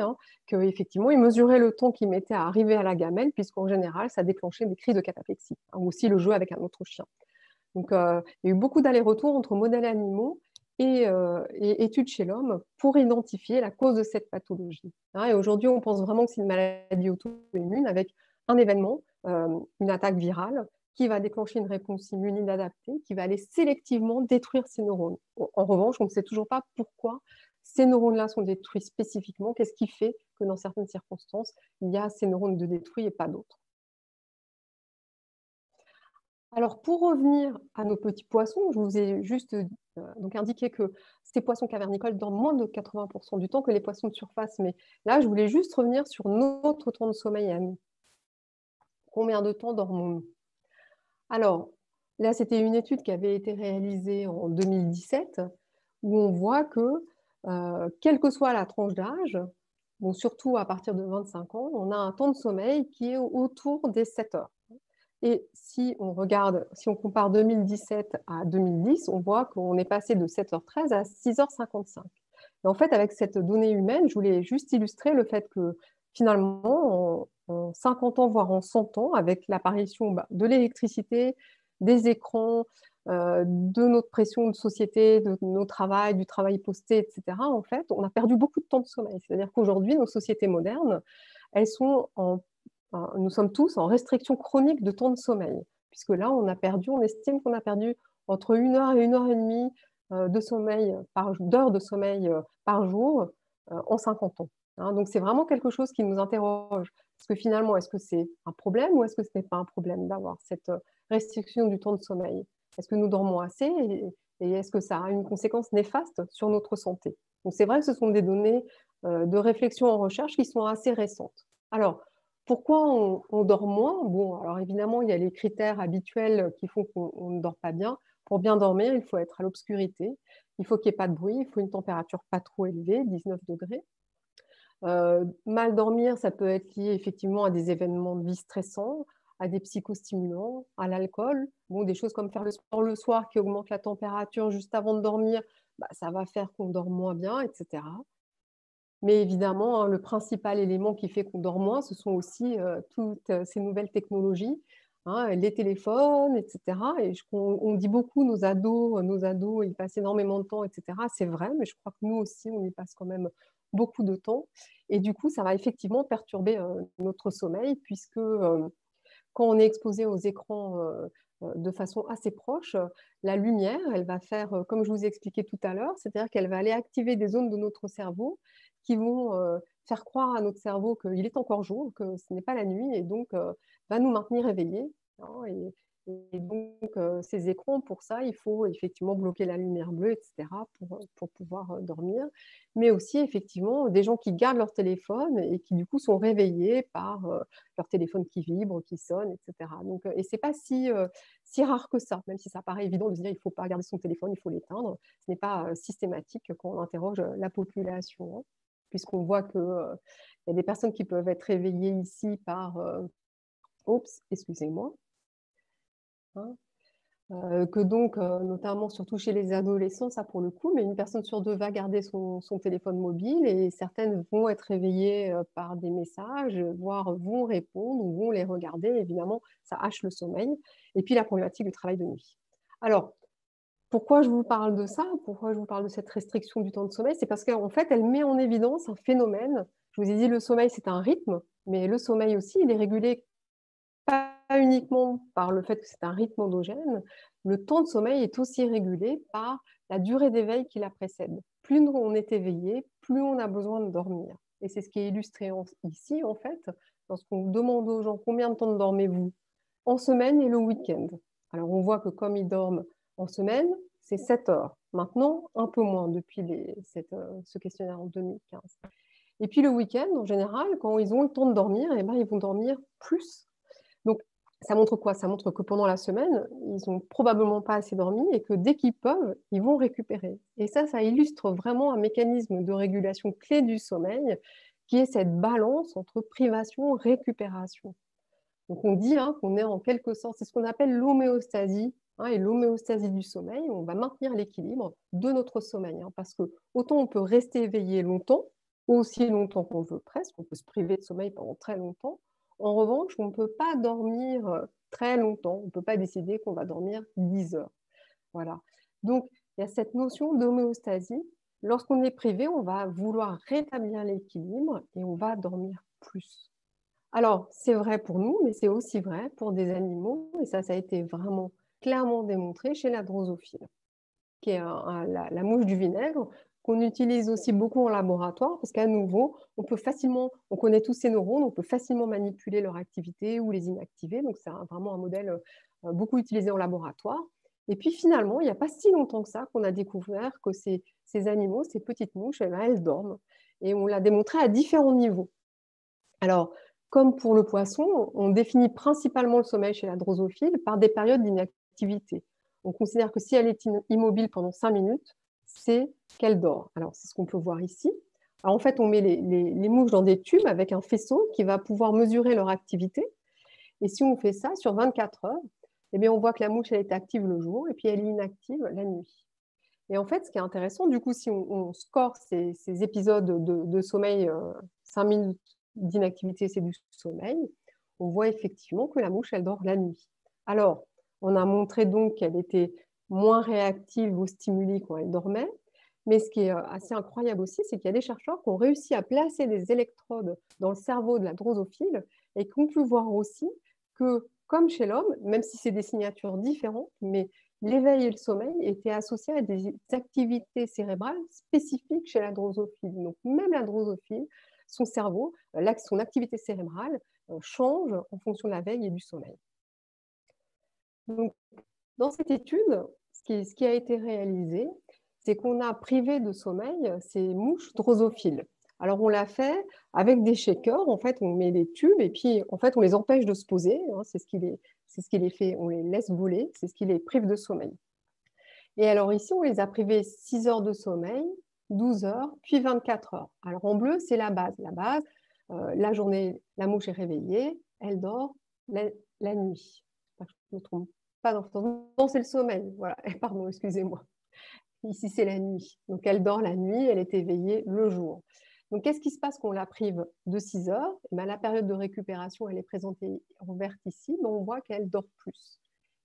qu'effectivement, ils mesuraient le temps qu'ils mettaient à arriver à la gamelle, puisqu'en général, ça déclenchait des crises de cataplexie, ou aussi le jeu avec un autre chien. Donc, il y a eu beaucoup d'allers-retours entre modèles animaux et études chez l'homme pour identifier la cause de cette pathologie. Et aujourd'hui, on pense vraiment que c'est une maladie auto-immune avec un événement, une attaque virale, qui va déclencher une réponse immune inadaptée, qui va aller sélectivement détruire ces neurones. En revanche, on ne sait toujours pas pourquoi ces neurones-là sont détruits spécifiquement. Qu'est-ce qui fait que dans certaines circonstances, il y a ces neurones de détruits et pas d'autres? Alors, pour revenir à nos petits poissons, je vous ai juste donc indiqué que ces poissons cavernicoles dorment moins de 80% du temps que les poissons de surface. Mais là, je voulais juste revenir sur notre temps de sommeil à nous. Combien de temps dormons-nous? Alors, là, c'était une étude qui avait été réalisée en 2017, où on voit que, quelle que soit la tranche d'âge, bon, surtout à partir de 25 ans, on a un temps de sommeil qui est autour des 7 heures. Et si on compare 2017 à 2010, on voit qu'on est passé de 7h13 à 6h55. Et en fait, avec cette donnée humaine, je voulais juste illustrer le fait que finalement, en 50 ans, voire en 100 ans, avec l'apparition de l'électricité, des écrans, de notre pression de société, de nos travails, du travail posté, etc., en fait, on a perdu beaucoup de temps de sommeil. C'est-à-dire qu'aujourd'hui, nos sociétés modernes, elles sont nous sommes tous en restriction chronique de temps de sommeil, puisque là, on estime qu'on a perdu entre 1 heure et 1 heure et demie d'heures de sommeil par jour en 50 ans. Donc, c'est vraiment quelque chose qui nous interroge. Parce que finalement, est-ce que c'est un problème ou est-ce que ce n'est pas un problème d'avoir cette restriction du temps de sommeil? Est-ce que nous dormons assez et est-ce que ça a une conséquence néfaste sur notre santé? Donc, c'est vrai que ce sont des données de réflexion en recherche qui sont assez récentes. Alors, pourquoi on dort moins? Bon, alors évidemment, il y a les critères habituels qui font qu'on ne dort pas bien. Pour bien dormir, il faut être à l'obscurité, il faut qu'il n'y ait pas de bruit, il faut une température pas trop élevée, 19 degrés. Mal dormir, ça peut être lié effectivement à des événements de vie stressants, à des psychostimulants, à l'alcool. Bon, des choses comme faire le sport le soir qui augmente la température juste avant de dormir, ça va faire qu'on dort moins bien, etc. Mais évidemment, le principal élément qui fait qu'on dort moins, ce sont aussi toutes ces nouvelles technologies, les téléphones, etc. Et on dit beaucoup, nos ados, ils passent énormément de temps, etc. C'est vrai, mais je crois que nous aussi, on y passe quand même beaucoup de temps. Et du coup, ça va effectivement perturber notre sommeil, puisque quand on est exposé aux écrans de façon assez proche, la lumière, elle va faire, comme je vous ai expliqué tout à l'heure, c'est-à-dire qu'elle va aller activer des zones de notre cerveau qui vont faire croire à notre cerveau qu'il est encore jour, que ce n'est pas la nuit, et donc va nous maintenir éveillés. Et donc, ces écrans, pour ça, il faut effectivement bloquer la lumière bleue, etc., pour pouvoir dormir. Mais aussi, effectivement, des gens qui gardent leur téléphone et qui, du coup, sont réveillés par leur téléphone qui vibre, qui sonne, etc. Donc, et ce n'est pas si rare que ça, même si ça paraît évident de se dire il ne faut pas garder son téléphone, il faut l'éteindre. Ce n'est pas systématique quand on interroge la population, puisqu'on voit qu'il y a des personnes qui peuvent être réveillées ici par... Oups, excusez-moi. Que donc, notamment surtout chez les adolescents, ça pour le coup, mais une personne sur deux va garder son téléphone mobile et certaines vont être réveillées par des messages, voire vont répondre ou vont les regarder. Évidemment, ça hache le sommeil. Et puis la problématique du travail de nuit. Alors, pourquoi je vous parle de ça? Pourquoi je vous parle de cette restriction du temps de sommeil? C'est parce qu'en fait, elle met en évidence un phénomène. Je vous ai dit, le sommeil, c'est un rythme, mais le sommeil aussi, il est régulé pas uniquement par le fait que c'est un rythme endogène, le temps de sommeil est aussi régulé par la durée d'éveil qui la précède. Plus on est éveillé, plus on a besoin de dormir. Et c'est ce qui est illustré ici, en fait, lorsqu'on demande aux gens combien de temps dormez-vous en semaine et le week-end. Alors, on voit que comme ils dorment en semaine, c'est 7 heures. Maintenant, un peu moins depuis ce questionnaire en 2015. Et puis le week-end, en général, quand ils ont le temps de dormir, eh ben, ils vont dormir plus. Donc, ça montre quoi? Ça montre que pendant la semaine, ils n'ont probablement pas assez dormi et que dès qu'ils peuvent, ils vont récupérer. Et ça illustre vraiment un mécanisme de régulation clé du sommeil qui est cette balance entre privation et récupération. Donc, on dit qu'on est en quelque sorte, c'est ce qu'on appelle l'homéostasie, et l'homéostasie du sommeil. On va maintenir l'équilibre de notre sommeil, parce que autant on peut rester éveillé longtemps, aussi longtemps qu'on veut presque, on peut se priver de sommeil pendant très longtemps. En revanche, on ne peut pas dormir très longtemps, on ne peut pas décider qu'on va dormir 10 heures. Voilà. Donc, il y a cette notion d'homéostasie. Lorsqu'on est privé, on va vouloir rétablir l'équilibre et on va dormir plus. Alors, c'est vrai pour nous, mais c'est aussi vrai pour des animaux, et ça a été vraiment clairement démontré chez la drosophile, qui est la mouche du vinaigre, qu'on utilise aussi beaucoup en laboratoire, parce qu'à nouveau, on connaît tous ces neurones, on peut facilement manipuler leur activité ou les inactiver, donc c'est vraiment un modèle beaucoup utilisé en laboratoire. Et puis finalement, il n'y a pas si longtemps que ça qu'on a découvert que ces animaux, ces petites mouches, elles dorment, et on l'a démontré à différents niveaux. Alors, comme pour le poisson, on définit principalement le sommeil chez la drosophile par des périodes d'inactivité. On considère que si elle est immobile pendant 5 minutes, c'est qu'elle dort. Alors, c'est ce qu'on peut voir ici. Alors, en fait, on met les mouches dans des tubes avec un faisceau qui va pouvoir mesurer leur activité. Et si on fait ça sur 24 heures, eh bien, on voit que la mouche, elle est active le jour et puis elle est inactive la nuit. Et en fait, ce qui est intéressant, du coup, si on score ces épisodes de sommeil 5 minutes d'inactivité, c'est du sommeil, on voit effectivement que la mouche, elle dort la nuit. Alors, on a montré donc qu'elle était moins réactive aux stimuli quand elle dormait, mais ce qui est assez incroyable aussi, c'est qu'il y a des chercheurs qui ont réussi à placer des électrodes dans le cerveau de la drosophile et qui ont pu voir aussi que, comme chez l'homme, même si c'est des signatures différentes, mais l'éveil et le sommeil étaient associés à des activités cérébrales spécifiques chez la drosophile. Donc, même la drosophile, son cerveau, son activité cérébrale change en fonction de la veille et du sommeil. Donc, dans cette étude, ce qui a été réalisé, c'est qu'on a privé de sommeil ces mouches drosophiles. Alors, on l'a fait avec des shakers. En fait, on met des tubes et puis, en fait, on les empêche de se poser. C'est ce qui les fait, on les laisse voler. C'est ce qui les prive de sommeil. Et alors ici, on les a privés 6 heures de sommeil, 12 heures, puis 24 heures. Alors en bleu, c'est la base. La base, la journée, la mouche est réveillée, elle dort la nuit. Je ne me trompe pas non, c'est le sommeil. Voilà. Pardon, excusez-moi. Ici, c'est la nuit. Donc elle dort la nuit, elle est éveillée le jour. Donc qu'est-ce qui se passe quand on la prive de 6 heures? La période de récupération, elle est présentée en vert ici, mais on voit qu'elle dort plus.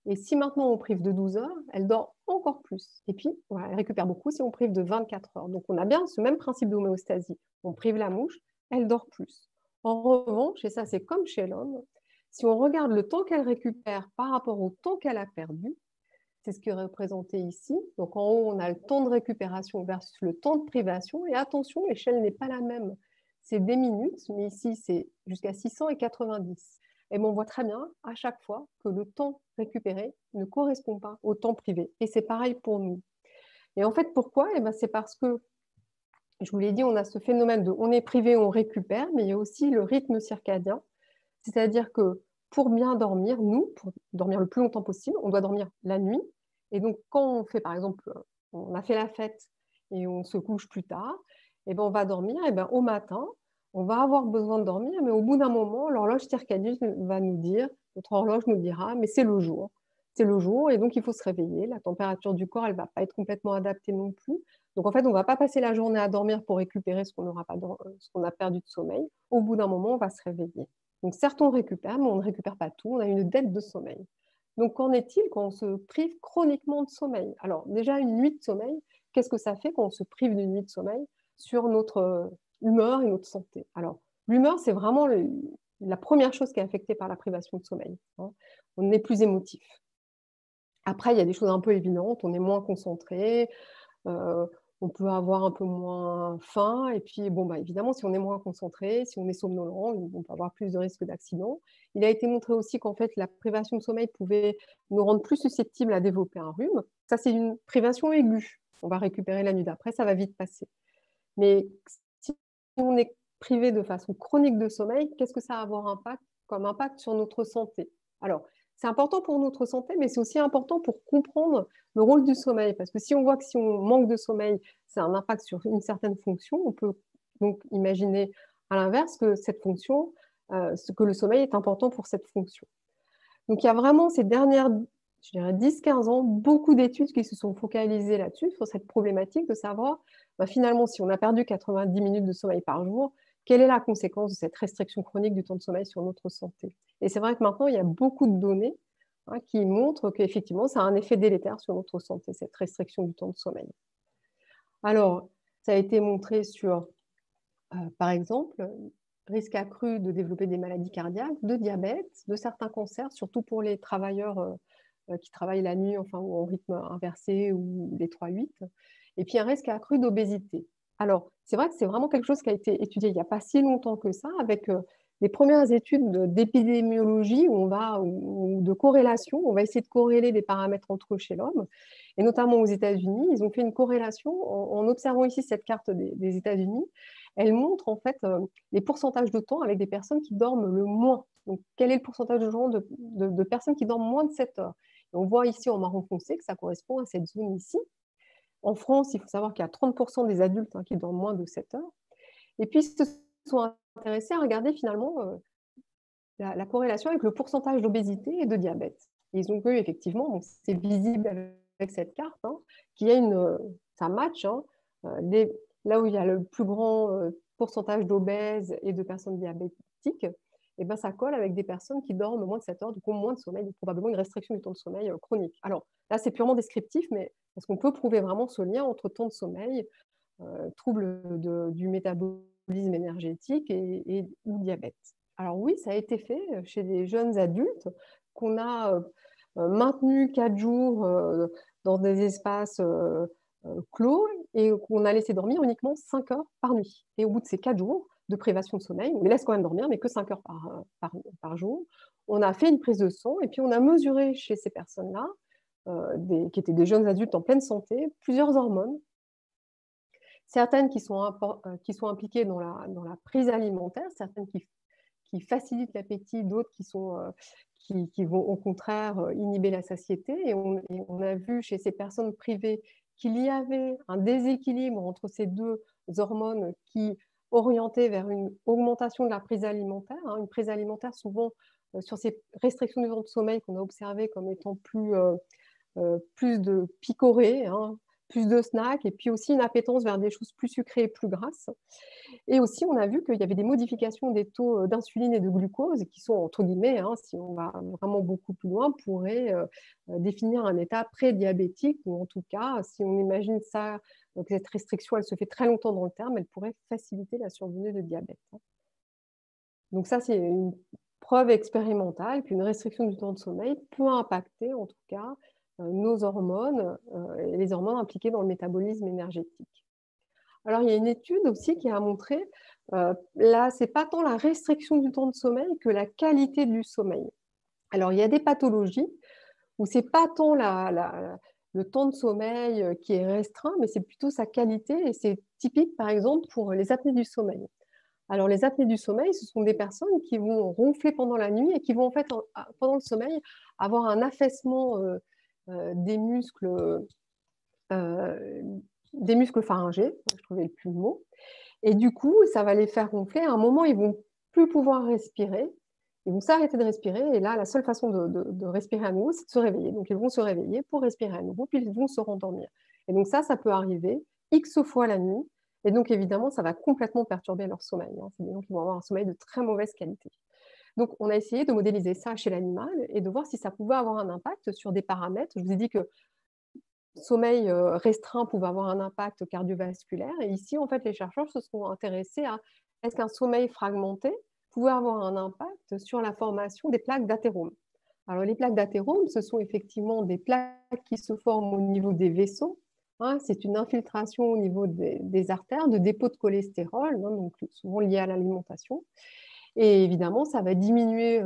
Et si maintenant on prive de 12 heures, elle dort encore plus. Et puis, voilà, elle récupère beaucoup si on prive de 24 heures. Donc, on a bien ce même principe d'homéostasie. On prive la mouche, elle dort plus. En revanche, et ça c'est comme chez l'homme, si on regarde le temps qu'elle récupère par rapport au temps qu'elle a perdu, c'est ce qui est représenté ici. Donc, en haut, on a le temps de récupération versus le temps de privation. Et attention, l'échelle n'est pas la même. C'est des minutes, mais ici, c'est jusqu'à 690. Et on voit très bien à chaque fois que le temps récupéré ne correspond pas au temps privé. Et c'est pareil pour nous. Et en fait, pourquoi? C'est parce que, je vous l'ai dit, on a ce phénomène de on est privé, on récupère, mais il y a aussi le rythme circadien. C'est-à-dire que pour bien dormir, pour dormir le plus longtemps possible, on doit dormir la nuit. Et donc, quand on fait, par exemple, on a fait la fête et on se couche plus tard, on va dormir, au matin, on va avoir besoin de dormir, mais au bout d'un moment, l'horloge circadienne va nous dire, notre horloge nous dira, mais c'est le jour. C'est le jour, et donc il faut se réveiller. La température du corps, elle ne va pas être complètement adaptée non plus. Donc en fait, on ne va pas passer la journée à dormir pour récupérer ce qu'on a perdu de sommeil. Au bout d'un moment, on va se réveiller. Donc certes, on récupère, mais on ne récupère pas tout. On a une dette de sommeil. Donc qu'en est-il quand on se prive chroniquement de sommeil? Alors déjà, une nuit de sommeil, qu'est-ce que ça fait quand on se prive d'une nuit de sommeil sur notre humeur et notre santé? Alors, l'humeur, c'est vraiment la première chose qui est affectée par la privation de sommeil. On est plus émotif. Après, il y a des choses un peu évidentes. On est moins concentré. On peut avoir un peu moins faim et puis bon, bah, évidemment, si on est moins concentré, si on est somnolent, on peut avoir plus de risques d'accident. Il a été montré aussi qu'en fait, la privation de sommeil pouvait nous rendre plus susceptibles à développer un rhume. Ça, c'est une privation aiguë. On va récupérer la nuit d'après, ça va vite passer. Mais si on est privé de façon chronique de sommeil, qu'est-ce que ça va avoir comme impact sur notre santé? Alors, c'est important pour notre santé, mais c'est aussi important pour comprendre le rôle du sommeil. Parce que si on voit que si on manque de sommeil, c'est un impact sur une certaine fonction, on peut donc imaginer à l'inverse que cette fonction, que le sommeil est important pour cette fonction. Donc il y a vraiment ces dernières, je dirais 10-15 ans, beaucoup d'études qui se sont focalisées là-dessus, sur cette problématique de savoir, finalement, si on a perdu 90 minutes de sommeil par jour, quelle est la conséquence de cette restriction chronique du temps de sommeil sur notre santé? Et c'est vrai que maintenant, il y a beaucoup de données qui montrent qu'effectivement, ça a un effet délétère sur notre santé, cette restriction du temps de sommeil. Alors, ça a été montré sur, par exemple, risque accru de développer des maladies cardiaques, de diabète, de certains cancers, surtout pour les travailleurs qui travaillent la nuit, enfin, ou en rythme inversé ou les 3-8, et puis un risque accru d'obésité. Alors, c'est vrai que c'est vraiment quelque chose qui a été étudié il n'y a pas si longtemps que ça, avec les premières études d'épidémiologie ou de corrélation. On va essayer de corréler les paramètres entre eux chez l'homme, et notamment aux États-Unis. Ils ont fait une corrélation en observant ici cette carte des États-Unis. Elle montre en fait les pourcentages de temps avec des personnes qui dorment le moins. Donc, quel est le pourcentage de personnes qui dorment moins de 7 heures? Et on voit ici en marron foncé que ça correspond à cette zone ici. En France, il faut savoir qu'il y a 30% des adultes qui dorment moins de 7 heures. Et puis, ils se sont intéressés à regarder finalement la corrélation avec le pourcentage d'obésité et de diabète. Et ils ont vu effectivement, donc c'est visible avec cette carte, qu'il y a ça match, là où il y a le plus grand pourcentage d'obèses et de personnes diabétiques, et ben ça colle avec des personnes qui dorment moins de 7 heures, du coup moins de sommeil, probablement une restriction du temps de sommeil chronique. Alors là, c'est purement descriptif, mais est-ce qu'on peut prouver vraiment ce lien entre temps de sommeil, troubles du métabolisme énergétique ou diabète? Alors oui, ça a été fait chez des jeunes adultes qu'on a maintenus 4 jours dans des espaces clos et qu'on a laissé dormir uniquement 5 heures par nuit. Et au bout de ces 4 jours de privation de sommeil, on les laisse quand même dormir, mais que 5 heures par jour, on a fait une prise de sang et puis on a mesuré chez ces personnes-là, qui étaient des jeunes adultes en pleine santé, plusieurs hormones. Certaines qui sont impliquées dans la prise alimentaire, certaines qui facilitent l'appétit, d'autres qui vont au contraire inhiber la satiété. Et on a vu chez ces personnes privées qu'il y avait un déséquilibre entre ces deux hormones qui orientaient vers une augmentation de la prise alimentaire. Une prise alimentaire souvent sur ces restrictions du temps de sommeil qu'on a observées comme étant plus de picorées, plus de snacks, et puis aussi une appétence vers des choses plus sucrées et plus grasses. Et aussi, on a vu qu'il y avait des modifications des taux d'insuline et de glucose qui sont, entre guillemets, si on va vraiment beaucoup plus loin, pourraient définir un état prédiabétique, ou en tout cas, si on imagine ça, que cette restriction, elle se fait très longtemps dans le terme, elle pourrait faciliter la survenue de diabète. Donc ça, c'est une preuve expérimentale qu'une restriction du temps de sommeil peut impacter, en tout cas, nos hormones et les hormones impliquées dans le métabolisme énergétique. Alors, il y a une étude aussi qui a montré, là, ce n'est pas tant la restriction du temps de sommeil que la qualité du sommeil. Alors, il y a des pathologies où ce n'est pas tant le temps de sommeil qui est restreint, mais c'est plutôt sa qualité, et c'est typique, par exemple, pour les apnées du sommeil. Alors, les apnées du sommeil, ce sont des personnes qui vont ronfler pendant la nuit et qui vont, en fait, pendant le sommeil, avoir un affaissement des muscles pharyngés, je trouvais le plus le mot. Et du coup, ça va les faire ronfler. À un moment, ils vont plus pouvoir respirer. Ils vont s'arrêter de respirer. Et là, la seule façon de respirer à nouveau, c'est de se réveiller. Donc, ils vont se réveiller pour respirer à nouveau, puis ils vont se rendormir. Et donc, ça peut arriver X fois la nuit. Et donc, évidemment, ça va complètement perturber leur sommeil. C'est des gens qui vont avoir un sommeil de très mauvaise qualité. Donc, on a essayé de modéliser ça chez l'animal et de voir si ça pouvait avoir un impact sur des paramètres. Je vous ai dit que sommeil restreint pouvait avoir un impact cardiovasculaire. Et ici, en fait, les chercheurs se sont intéressés à est-ce qu'un sommeil fragmenté pouvait avoir un impact sur la formation des plaques d'athérome. Alors, les plaques d'athérome, ce sont effectivement des plaques qui se forment au niveau des vaisseaux hein, c'est une infiltration au niveau des artères, de dépôts de cholestérol, hein, donc souvent liés à l'alimentation. Et évidemment, ça va diminuer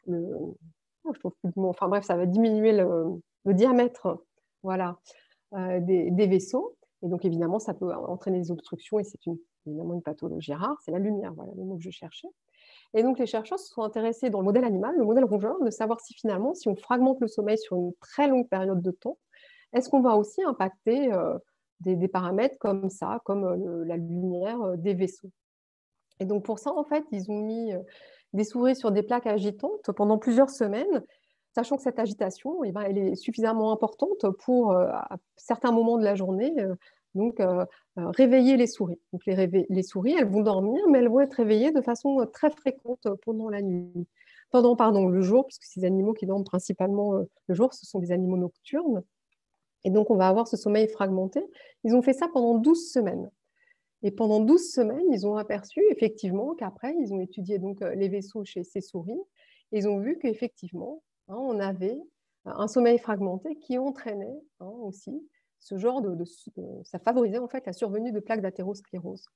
je trouve plus le mot. Enfin bref, ça va diminuer le diamètre, voilà, des vaisseaux. Et donc évidemment, ça peut entraîner des obstructions et c'est évidemment une pathologie rare. C'est la lumière, voilà le mot que je cherchais. Et donc les chercheurs se sont intéressés dans le modèle animal, le modèle rongeur, de savoir si finalement, si on fragmente le sommeil sur une très longue période de temps, est-ce qu'on va aussi impacter des paramètres comme ça, comme la lumière des vaisseaux. Et donc pour ça, en fait, ils ont mis des souris sur des plaques agitantes pendant plusieurs semaines, sachant que cette agitation, eh ben, elle est suffisamment importante pour, à certains moments de la journée, réveiller les souris. Donc les souris, elles vont dormir, mais elles vont être réveillées de façon très fréquente pendant la nuit. Pendant le jour, puisque ces animaux qui dorment principalement le jour, ce sont des animaux nocturnes. Et donc, on va avoir ce sommeil fragmenté. Ils ont fait ça pendant 12 semaines. Et pendant 12 semaines, ils ont aperçu effectivement qu'après, ils ont étudié donc, les vaisseaux chez ces souris. Et ils ont vu qu'effectivement, hein, on avait un sommeil fragmenté qui entraînait aussi ce genre ça favorisait en fait la survenue de plaques d'athérosclérose.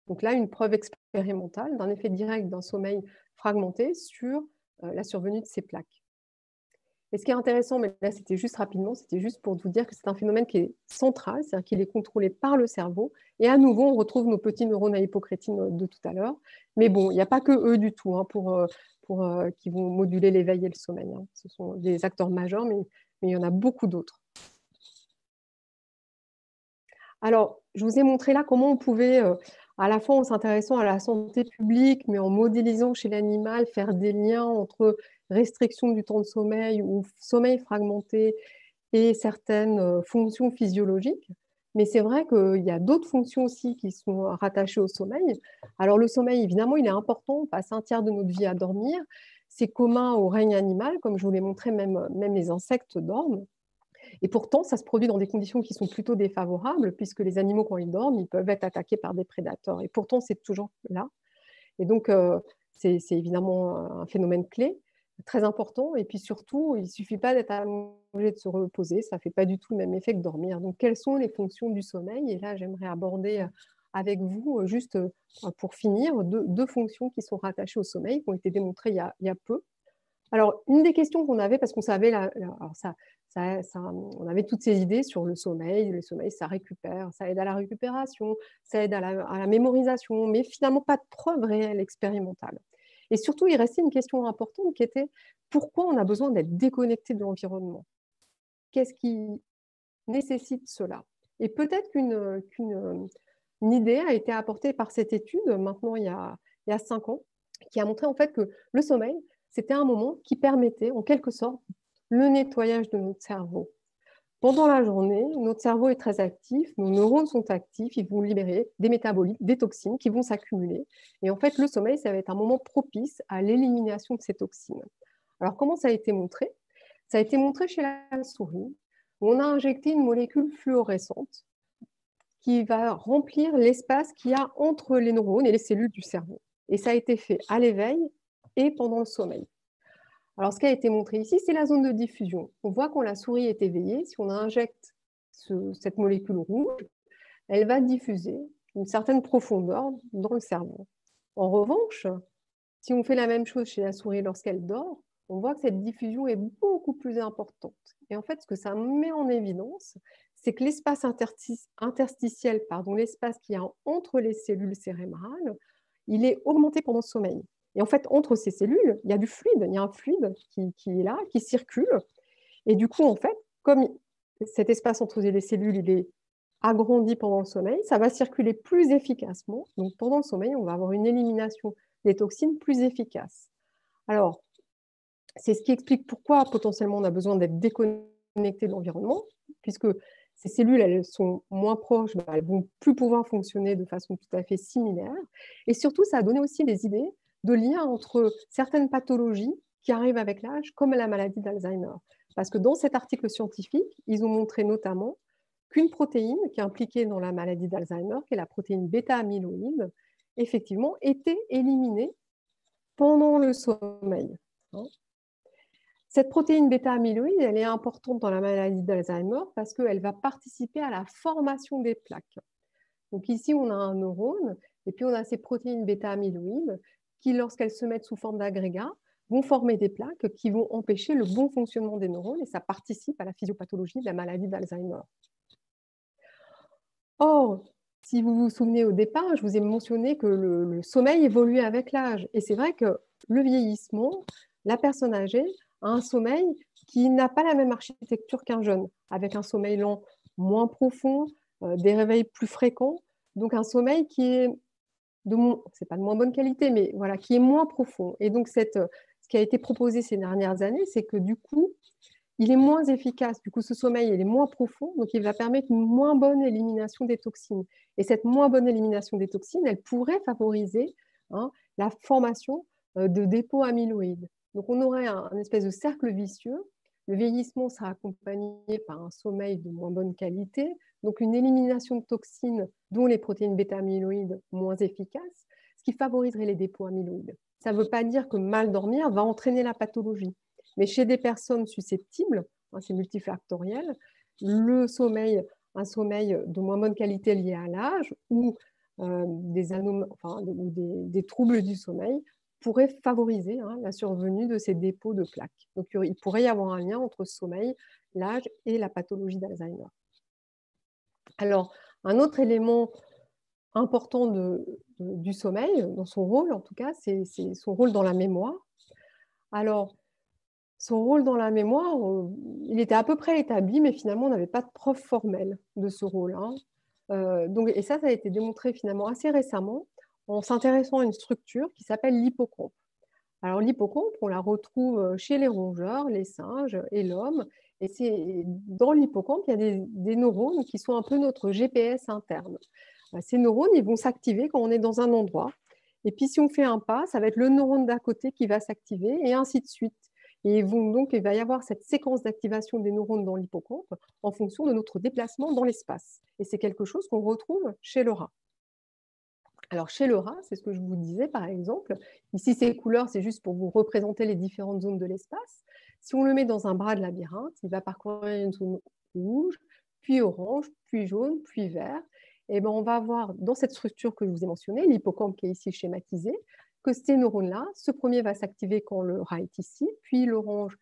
Donc là, une preuve expérimentale d'un effet direct d'un sommeil fragmenté sur la survenue de ces plaques. Et ce qui est intéressant, mais là c'était juste rapidement, c'était juste pour vous dire que c'est un phénomène qui est central, c'est-à-dire qu'il est contrôlé par le cerveau. Et à nouveau, on retrouve nos petits neurones à hypocrétine de tout à l'heure. Mais bon, il n'y a pas que eux du tout qui vont moduler l'éveil et le sommeil. Hein. Ce sont des acteurs majeurs, mais il y en a beaucoup d'autres. Alors, je vous ai montré là comment on pouvait, à la fois en s'intéressant à la santé publique, mais en modélisant chez l'animal, faire des liens entre restriction du temps de sommeil ou sommeil fragmenté et certaines fonctions physiologiques. Mais c'est vrai qu'il y a d'autres fonctions aussi qui sont rattachées au sommeil. Alors le sommeil, évidemment, il est important, on passe un tiers de notre vie à dormir. C'est commun au règne animal, comme je vous l'ai montré, même les insectes dorment. Et pourtant, ça se produit dans des conditions qui sont plutôt défavorables, puisque les animaux, quand ils dorment, ils peuvent être attaqués par des prédateurs. Et pourtant, c'est toujours là. Et donc, c'est évidemment un phénomène clé, très important. Et puis surtout, il ne suffit pas d'être allongé, de se reposer. Ça ne fait pas du tout le même effet que dormir. Donc, quelles sont les fonctions du sommeil? Et là, j'aimerais aborder avec vous, juste pour finir, deux fonctions qui sont rattachées au sommeil, qui ont été démontrées il y a peu. Alors, une des questions qu'on avait, parce qu'on savait, alors on avait toutes ces idées sur le sommeil, ça récupère, ça aide à la récupération, ça aide à la mémorisation, mais finalement pas de preuves réelles expérimentales. Et surtout, il restait une question importante qui était pourquoi on a besoin d'être déconnecté de l'environnement? Qu'est-ce qui nécessite cela? Et peut-être qu'une idée a été apportée par cette étude, maintenant il y a 5 ans, qui a montré en fait que le sommeil, c'était un moment qui permettait en quelque sorte le nettoyage de notre cerveau. Pendant la journée, notre cerveau est très actif, nos neurones sont actifs, ils vont libérer des métabolites, des toxines qui vont s'accumuler. Et en fait, le sommeil, ça va être un moment propice à l'élimination de ces toxines. Alors, comment ça a été montré? Ça a été montré chez la souris, où on a injecté une molécule fluorescente qui va remplir l'espace qu'il y a entre les neurones et les cellules du cerveau. Et ça a été fait à l'éveil et pendant le sommeil. Alors, ce qui a été montré ici, c'est la zone de diffusion. On voit quand la souris est éveillée, si on injecte cette molécule rouge, elle va diffuser une certaine profondeur dans le cerveau. En revanche, si on fait la même chose chez la souris lorsqu'elle dort, on voit que cette diffusion est beaucoup plus importante. Et en fait, ce que ça met en évidence, c'est que l'espace interstitiel, l'espace qu'il y a entre les cellules cérébrales, il est augmenté pendant le sommeil. Et en fait, entre ces cellules, il y a du fluide, il y a un fluide qui est là, qui circule. Et du coup, en fait, comme cet espace entre les cellules, il est agrandi pendant le sommeil, ça va circuler plus efficacement. Donc, pendant le sommeil, on va avoir une élimination des toxines plus efficace. Alors, c'est ce qui explique pourquoi potentiellement on a besoin d'être déconnecté de l'environnement, puisque ces cellules, elles sont moins proches, elles ne vont plus pouvoir fonctionner de façon tout à fait similaire. Et surtout, ça a donné aussi des idées de liens entre certaines pathologies qui arrivent avec l'âge, comme la maladie d'Alzheimer. Parce que dans cet article scientifique, ils ont montré notamment qu'une protéine qui est impliquée dans la maladie d'Alzheimer, qui est la protéine bêta-amyloïde, effectivement, était éliminée pendant le sommeil. Cette protéine bêta-amyloïde, elle est importante dans la maladie d'Alzheimer parce qu'elle va participer à la formation des plaques. Donc ici, on a un neurone et puis on a ces protéines bêta-amyloïdes qui, lorsqu'elles se mettent sous forme d'agrégats, vont former des plaques qui vont empêcher le bon fonctionnement des neurones et ça participe à la physiopathologie de la maladie d'Alzheimer. Or, si vous vous souvenez au départ, je vous ai mentionné que le sommeil évolue avec l'âge. Et c'est vrai que le vieillissement, la personne âgée a un sommeil qui n'a pas la même architecture qu'un jeune, avec un sommeil lent moins profond, des réveils plus fréquents, donc un sommeil qui est c'est pas de moins bonne qualité, mais voilà, qui est moins profond. Et donc, ce qui a été proposé ces dernières années, c'est que du coup, il est moins efficace. Du coup, ce sommeil, il est moins profond, donc il va permettre une moins bonne élimination des toxines. Et cette moins bonne élimination des toxines, elle pourrait favoriser la formation de dépôts amyloïdes. Donc, on aurait un espèce de cercle vicieux. Le vieillissement sera accompagné par un sommeil de moins bonne qualité, donc une élimination de toxines, dont les protéines bêta-amyloïdes moins efficaces, ce qui favoriserait les dépôts amyloïdes. Ça ne veut pas dire que mal dormir va entraîner la pathologie. Mais chez des personnes susceptibles, c'est multifactoriel, un sommeil de moins bonne qualité lié à l'âge ou des troubles du sommeil pourrait favoriser la survenue de ces dépôts de plaques. Donc, il pourrait y avoir un lien entre sommeil, l'âge et la pathologie d'Alzheimer. Alors, un autre élément important du sommeil, dans son rôle en tout cas, c'est son rôle dans la mémoire. Alors, son rôle dans la mémoire, il était à peu près établi, mais finalement, on n'avait pas de preuve formelle de ce rôle. Et ça a été démontré finalement assez récemment en s'intéressant à une structure qui s'appelle l'hippocampe. Alors, l'hippocampe, on la retrouve chez les rongeurs, les singes et l'homme. Et dans l'hippocampe, il y a des neurones qui sont un peu notre GPS interne. Ces neurones, ils vont s'activer quand on est dans un endroit. Et puis, si on fait un pas, ça va être le neurone d'à côté qui va s'activer, et ainsi de suite. Et donc, il va y avoir cette séquence d'activation des neurones dans l'hippocampe en fonction de notre déplacement dans l'espace. Et c'est quelque chose qu'on retrouve chez le rat. Alors, chez le rat, c'est ce que je vous disais, par exemple. Ici, ces couleurs, c'est juste pour vous représenter les différentes zones de l'espace. Si on le met dans un bras de labyrinthe, il va parcourir une zone rouge, puis orange, puis jaune, puis vert. Et ben, on va avoir dans cette structure que je vous ai mentionnée, l'hippocampe qui est ici schématisé, que ces neurones-là, ce premier va s'activer quand le rat est ici, puis l'orange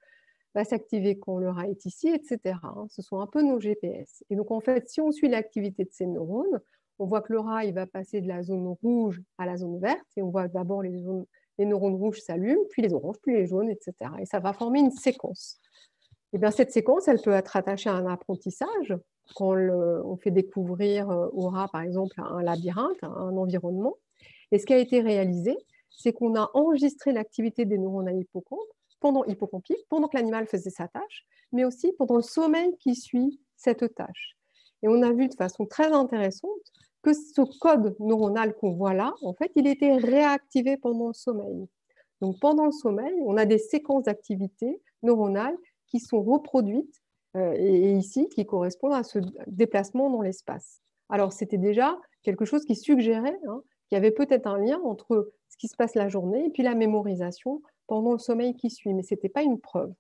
va s'activer quand le rat est ici, etc. Ce sont un peu nos GPS. Et donc, en fait, si on suit l'activité de ces neurones, on voit que le rat, il va passer de la zone rouge à la zone verte, et on voit d'abord les neurones rouges s'allument, puis les oranges, puis les jaunes, etc. Et ça va former une séquence. Et bien, cette séquence, elle peut être attachée à un apprentissage, quand on fait découvrir au rat, par exemple, un labyrinthe, un environnement. Et ce qui a été réalisé, c'est qu'on a enregistré l'activité des neurones à l'hippocampe, hippocampique, pendant que l'animal faisait sa tâche, mais aussi pendant le sommeil qui suit cette tâche. Et on a vu de façon très intéressante que ce code neuronal qu'on voit là, en fait, il était réactivé pendant le sommeil. Donc, pendant le sommeil, on a des séquences d'activités neuronales qui sont reproduites et ici, qui correspondent à ce déplacement dans l'espace. Alors, c'était déjà quelque chose qui suggérait qu'il y avait peut-être un lien entre ce qui se passe la journée et puis la mémorisation pendant le sommeil qui suit, mais ce n'était pas une preuve.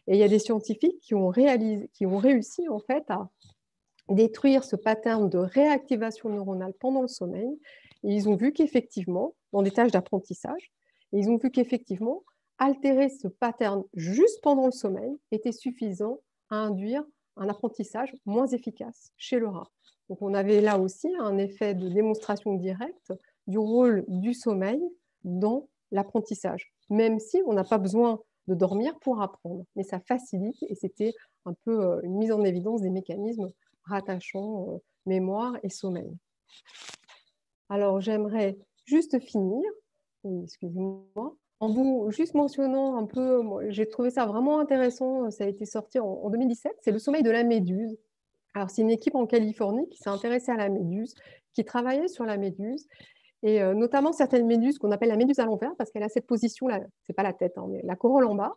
Et il y a des scientifiques qui ont réussi en fait à détruire ce pattern de réactivation neuronale pendant le sommeil. Et ils ont vu qu'effectivement, dans des tâches d'apprentissage, ils ont vu qu'effectivement, altérer ce pattern juste pendant le sommeil était suffisant à induire un apprentissage moins efficace chez le rat. Donc on avait là aussi un effet de démonstration directe du rôle du sommeil dans l'apprentissage, même si on n'a pas besoin de dormir pour apprendre. Mais ça facilite et c'était un peu une mise en évidence des mécanismes rattachant mémoire et sommeil. Alors, j'aimerais juste finir, excusez-moi, en vous juste mentionnant un peu, j'ai trouvé ça vraiment intéressant, ça a été sorti en 2017, c'est le sommeil de la méduse. Alors, c'est une équipe en Californie qui s'est intéressée à la méduse, qui travaillait sur la méduse, et notamment certaines méduses qu'on appelle la méduse à l'envers, parce qu'elle a cette position-là, c'est pas la tête, mais la corolle en bas.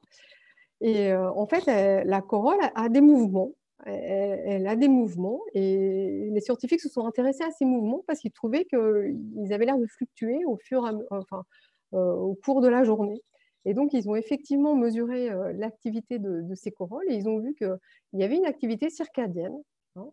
Et en fait, la corolle a des mouvements. Elle a des mouvements et les scientifiques se sont intéressés à ces mouvements parce qu'ils trouvaient qu'ils avaient l'air de fluctuer au cours de la journée. Et donc, ils ont effectivement mesuré l'activité de ces corolles et ils ont vu qu'il y avait une activité circadienne, hein,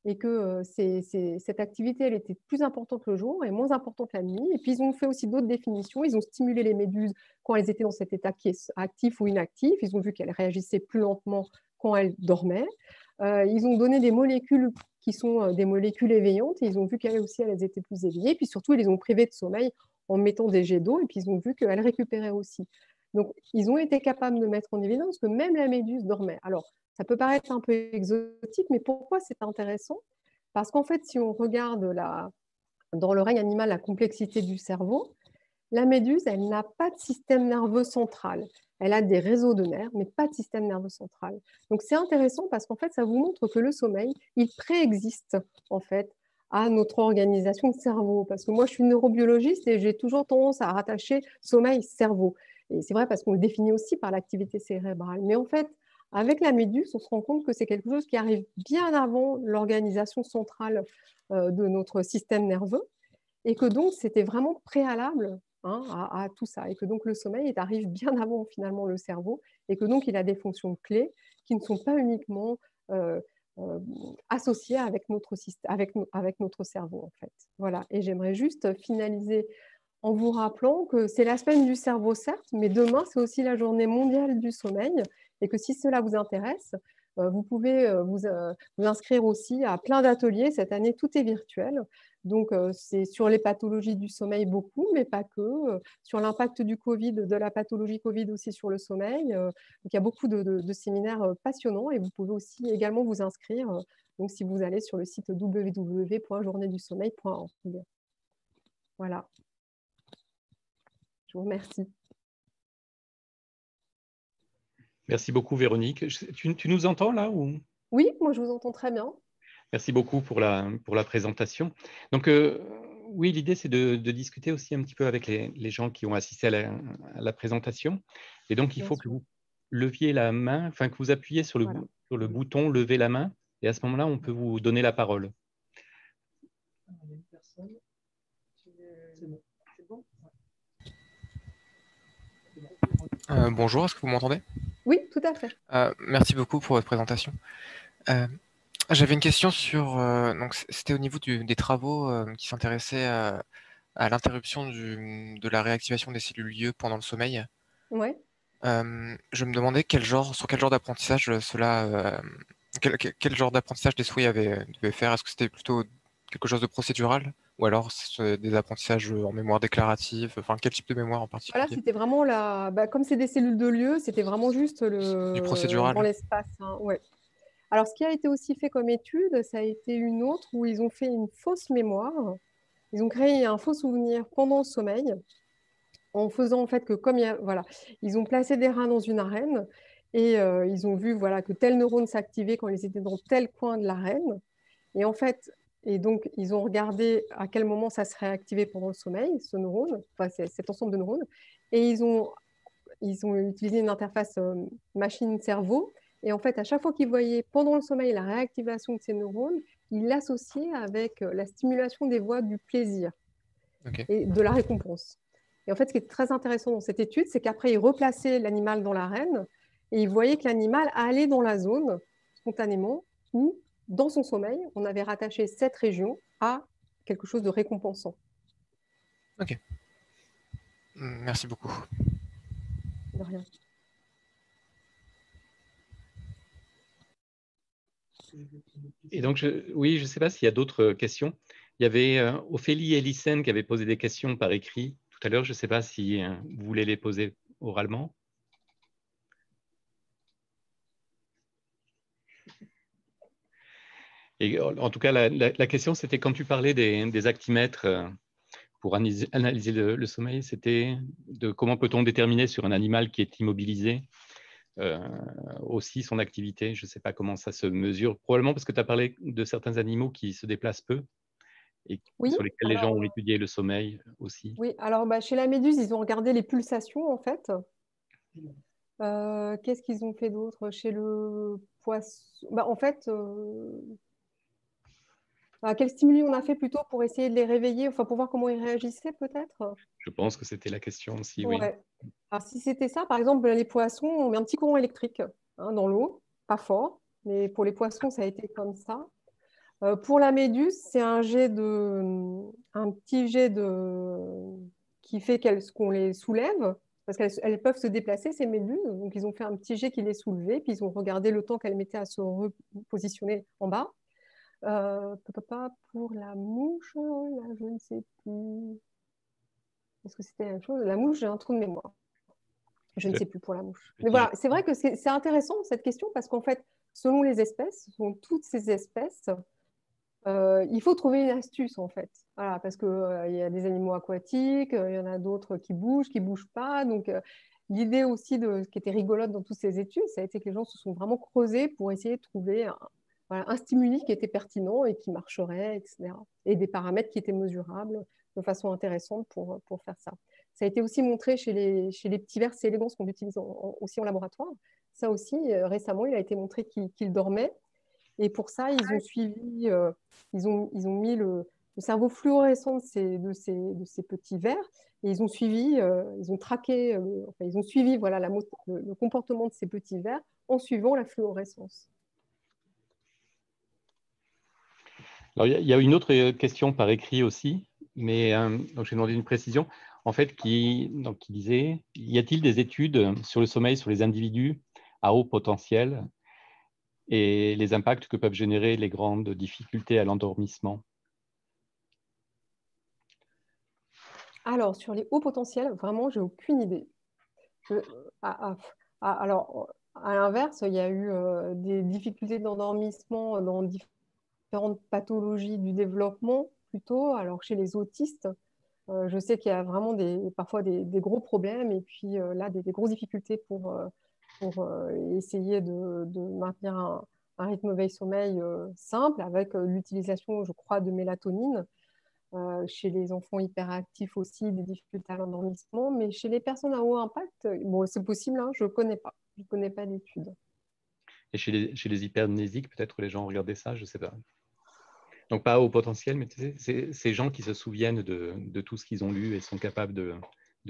et que cette activité, elle était plus importante le jour et moins importante la nuit. Et puis, ils ont fait aussi d'autres définitions. Ils ont stimulé les méduses quand elles étaient dans cet état qui est actif ou inactif. Ils ont vu qu'elles réagissaient plus lentement quand elles dormaient. Ils ont donné des molécules qui sont des molécules éveillantes et ils ont vu qu'elles aussi, elles étaient plus éveillées. Puis surtout, ils les ont privées de sommeil en mettant des jets d'eau et puis ils ont vu qu'elles récupéraient aussi. Donc, ils ont été capables de mettre en évidence que même la méduse dormait. Alors, ça peut paraître un peu exotique, mais pourquoi c'est intéressant? Parce qu'en fait, si on regarde dans le règne animal la complexité du cerveau, la méduse, elle n'a pas de système nerveux central. Elle a des réseaux de nerfs, mais pas de système nerveux central. Donc, c'est intéressant parce qu'en fait, ça vous montre que le sommeil, il préexiste en fait à notre organisation de cerveau. Parce que moi, je suis neurobiologiste et j'ai toujours tendance à rattacher sommeil-cerveau. Et c'est vrai parce qu'on le définit aussi par l'activité cérébrale. Mais en fait, avec la méduse, on se rend compte que c'est quelque chose qui arrive bien avant l'organisation centrale de notre système nerveux et que donc c'était vraiment préalable, hein, à tout ça et que donc le sommeil arrive bien avant finalement le cerveau et que donc il a des fonctions clés qui ne sont pas uniquement euh, associées avec avec notre cerveau en fait. Voilà, et j'aimerais juste finaliser en vous rappelant que c'est la semaine du cerveau, certes, mais demain, c'est aussi la journée mondiale du sommeil et que si cela vous intéresse, vous pouvez vous inscrire aussi à plein d'ateliers. Cette année, tout est virtuel. Donc, c'est sur les pathologies du sommeil beaucoup, mais pas que. Sur l'impact du Covid, de la pathologie Covid aussi sur le sommeil. Donc, il y a beaucoup de séminaires passionnants et vous pouvez aussi également vous inscrire. Donc, si vous allez sur le site www.journéedusommeil.org. Voilà. Je vous remercie. Merci beaucoup, Véronique. Tu nous entends là ou... Oui, moi je vous entends très bien. Merci beaucoup pour la présentation. Donc, oui, l'idée, c'est de discuter aussi un petit peu avec les gens qui ont assisté à la présentation. Et donc, il Bien faut que sûr. vous leviez la main, enfin, que vous appuyez sur Voilà. sur le bouton « Lever la main ». Et à ce moment-là, on peut vous donner la parole. Bonjour, est-ce que vous m'entendez? Oui, tout à fait. Merci beaucoup pour votre présentation. J'avais une question sur, donc c'était au niveau des travaux qui s'intéressaient à l'interruption de la réactivation des cellules lieux pendant le sommeil. Ouais. Je me demandais sur quel genre d'apprentissage quel genre d'apprentissage des souhaits devait faire. Est-ce que c'était plutôt quelque chose de procédural ou alors c'est des apprentissages en mémoire déclarative, enfin quel type de mémoire en Voilà, particulier? c'était vraiment comme c'est des cellules de lieu, c'était vraiment juste Du dans procédural? l'espace, hein. Ouais. Alors, ce qui a été aussi fait comme étude, ça a été une autre où ils ont fait une fausse mémoire. Ils ont créé un faux souvenir pendant le sommeil en faisant en fait que voilà, ils ont placé des rats dans une arène et ils ont vu voilà, que tel neurone s'activait quand ils étaient dans tel coin de l'arène. Et en fait, donc, ils ont regardé à quel moment ça se réactivait pendant le sommeil, ce neurone, enfin, cet ensemble de neurones. Et ils ont utilisé une interface machine-cerveau. Et en fait, à chaque fois qu'ils voyaient pendant le sommeil la réactivation de ces neurones, ils l'associaient avec la stimulation des voies du plaisir Ok. et de la récompense. Et en fait, ce qui est très intéressant dans cette étude, c'est qu'après, ils replaçaient l'animal dans l'arène et ils voyaient que l'animal allait dans la zone spontanément où, dans son sommeil, on avait rattaché cette région à quelque chose de récompensant. Ok. Merci beaucoup. De rien. Et donc, oui, je ne sais pas s'il y a d'autres questions. Il y avait Ophélie et Lycène qui avaient posé des questions par écrit tout à l'heure. Je ne sais pas si vous voulez les poser oralement. Et en tout cas, la question, c'était quand tu parlais des actimètres pour analyser le sommeil, c'était de comment peut-on déterminer sur un animal qui est immobilisé aussi son activité. Je ne sais pas comment ça se mesure. Probablement parce que tu as parlé de certains animaux qui se déplacent peu et Oui, sur lesquels les gens ont étudié le sommeil aussi. oui, alors chez la méduse, ils ont regardé les pulsations en fait. Qu'est-ce qu'ils ont fait d'autre chez le poisson? En fait, Quel stimuli on a fait plutôt pour essayer de les réveiller, enfin pour voir comment ils réagissaient peut-être? Je pense que c'était la question aussi, oui. Ouais. Alors si c'était ça, par exemple, les poissons, on met un petit courant électrique dans l'eau, pas fort, mais pour les poissons, ça a été comme ça. Pour la méduse, c'est un petit jet qui fait qu'on les soulève, parce qu'elles peuvent se déplacer, ces méduses. Donc, ils ont fait un petit jet qui les soulevait, puis ils ont regardé le temps qu'elles mettaient à se repositionner en bas. Pour la mouche, là, je ne sais plus. Est-ce que c'était la même chose? La mouche, j'ai un trou de mémoire. Je ne sais plus pour la mouche. Mais voilà, c'est vrai que c'est intéressant cette question, parce qu'en fait, selon les espèces, selon toutes ces espèces, il faut trouver une astuce en fait. Voilà, parce qu'il y a des animaux aquatiques, il y en a d'autres qui bougent pas. Donc, l'idée aussi ce qui était rigolote dans toutes ces études, ça a été que les gens se sont vraiment creusés pour essayer de trouver un stimuli qui était pertinent et qui marcherait, etc. Et des paramètres qui étaient mesurables de façon intéressante pour faire ça. Ça a été aussi montré chez les petits vers C. elegans qu'on utilise aussi en laboratoire. Ça aussi, récemment, il a été montré qu'ils dormaient. Et pour ça, ils ont suivi, ils ont mis le cerveau fluorescent de ces petits vers et ils ont suivi, ils ont traqué, enfin, ils ont suivi voilà, le comportement de ces petits vers en suivant la fluorescence. Alors, il y a une autre question par écrit aussi, mais donc j'ai demandé une précision. En fait, qui disait, y a-t-il des études sur le sommeil sur les individus à haut potentiel et les impacts que peuvent générer les grandes difficultés à l'endormissement? Alors, sur les hauts potentiels, vraiment, j'ai aucune idée. Alors, à l'inverse, il y a eu des difficultés d'endormissement dans différentes pathologies du développement, plutôt. Alors, chez les autistes, je sais qu'il y a vraiment parfois des gros problèmes et puis là, des grosses difficultés pour essayer de maintenir un rythme veille-sommeil simple avec l'utilisation, je crois, de mélatonine. Chez les enfants hyperactifs aussi, des difficultés à l'endormissement. Mais chez les personnes à haut impact, bon, c'est possible, hein, je ne connais pas. Je ne connais pas d'études. Et chez les hypermnésiques, peut-être les gens regardaient ça, je ne sais pas. Donc, pas au potentiel, mais tu sais, c'est ces gens qui se souviennent de tout ce qu'ils ont lu et sont capables de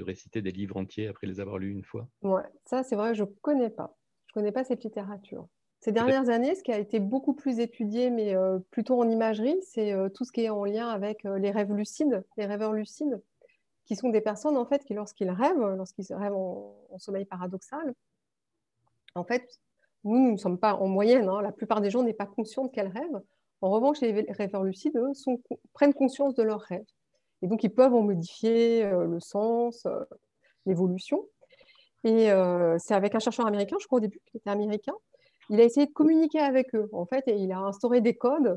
réciter des livres entiers après les avoir lus une fois. Ouais, ça, c'est vrai, je ne connais pas. Je ne connais pas cette littérature. Ces Peut-être. dernières années, ce qui a été beaucoup plus étudié, mais plutôt en imagerie, c'est tout ce qui est en lien avec les rêves lucides, les rêveurs lucides, qui sont des personnes, en fait, qui, lorsqu'ils rêvent en sommeil paradoxal, en fait, nous ne sommes pas en moyenne, hein, la plupart des gens n'est pas conscient de qu'elles rêvent. En revanche, les rêveurs lucides, eux, prennent conscience de leurs rêves. Et donc, ils peuvent en modifier le sens, l'évolution. Et c'est avec un chercheur américain, je crois au début, qui était américain. Il a essayé de communiquer avec eux, en fait, et il a instauré des codes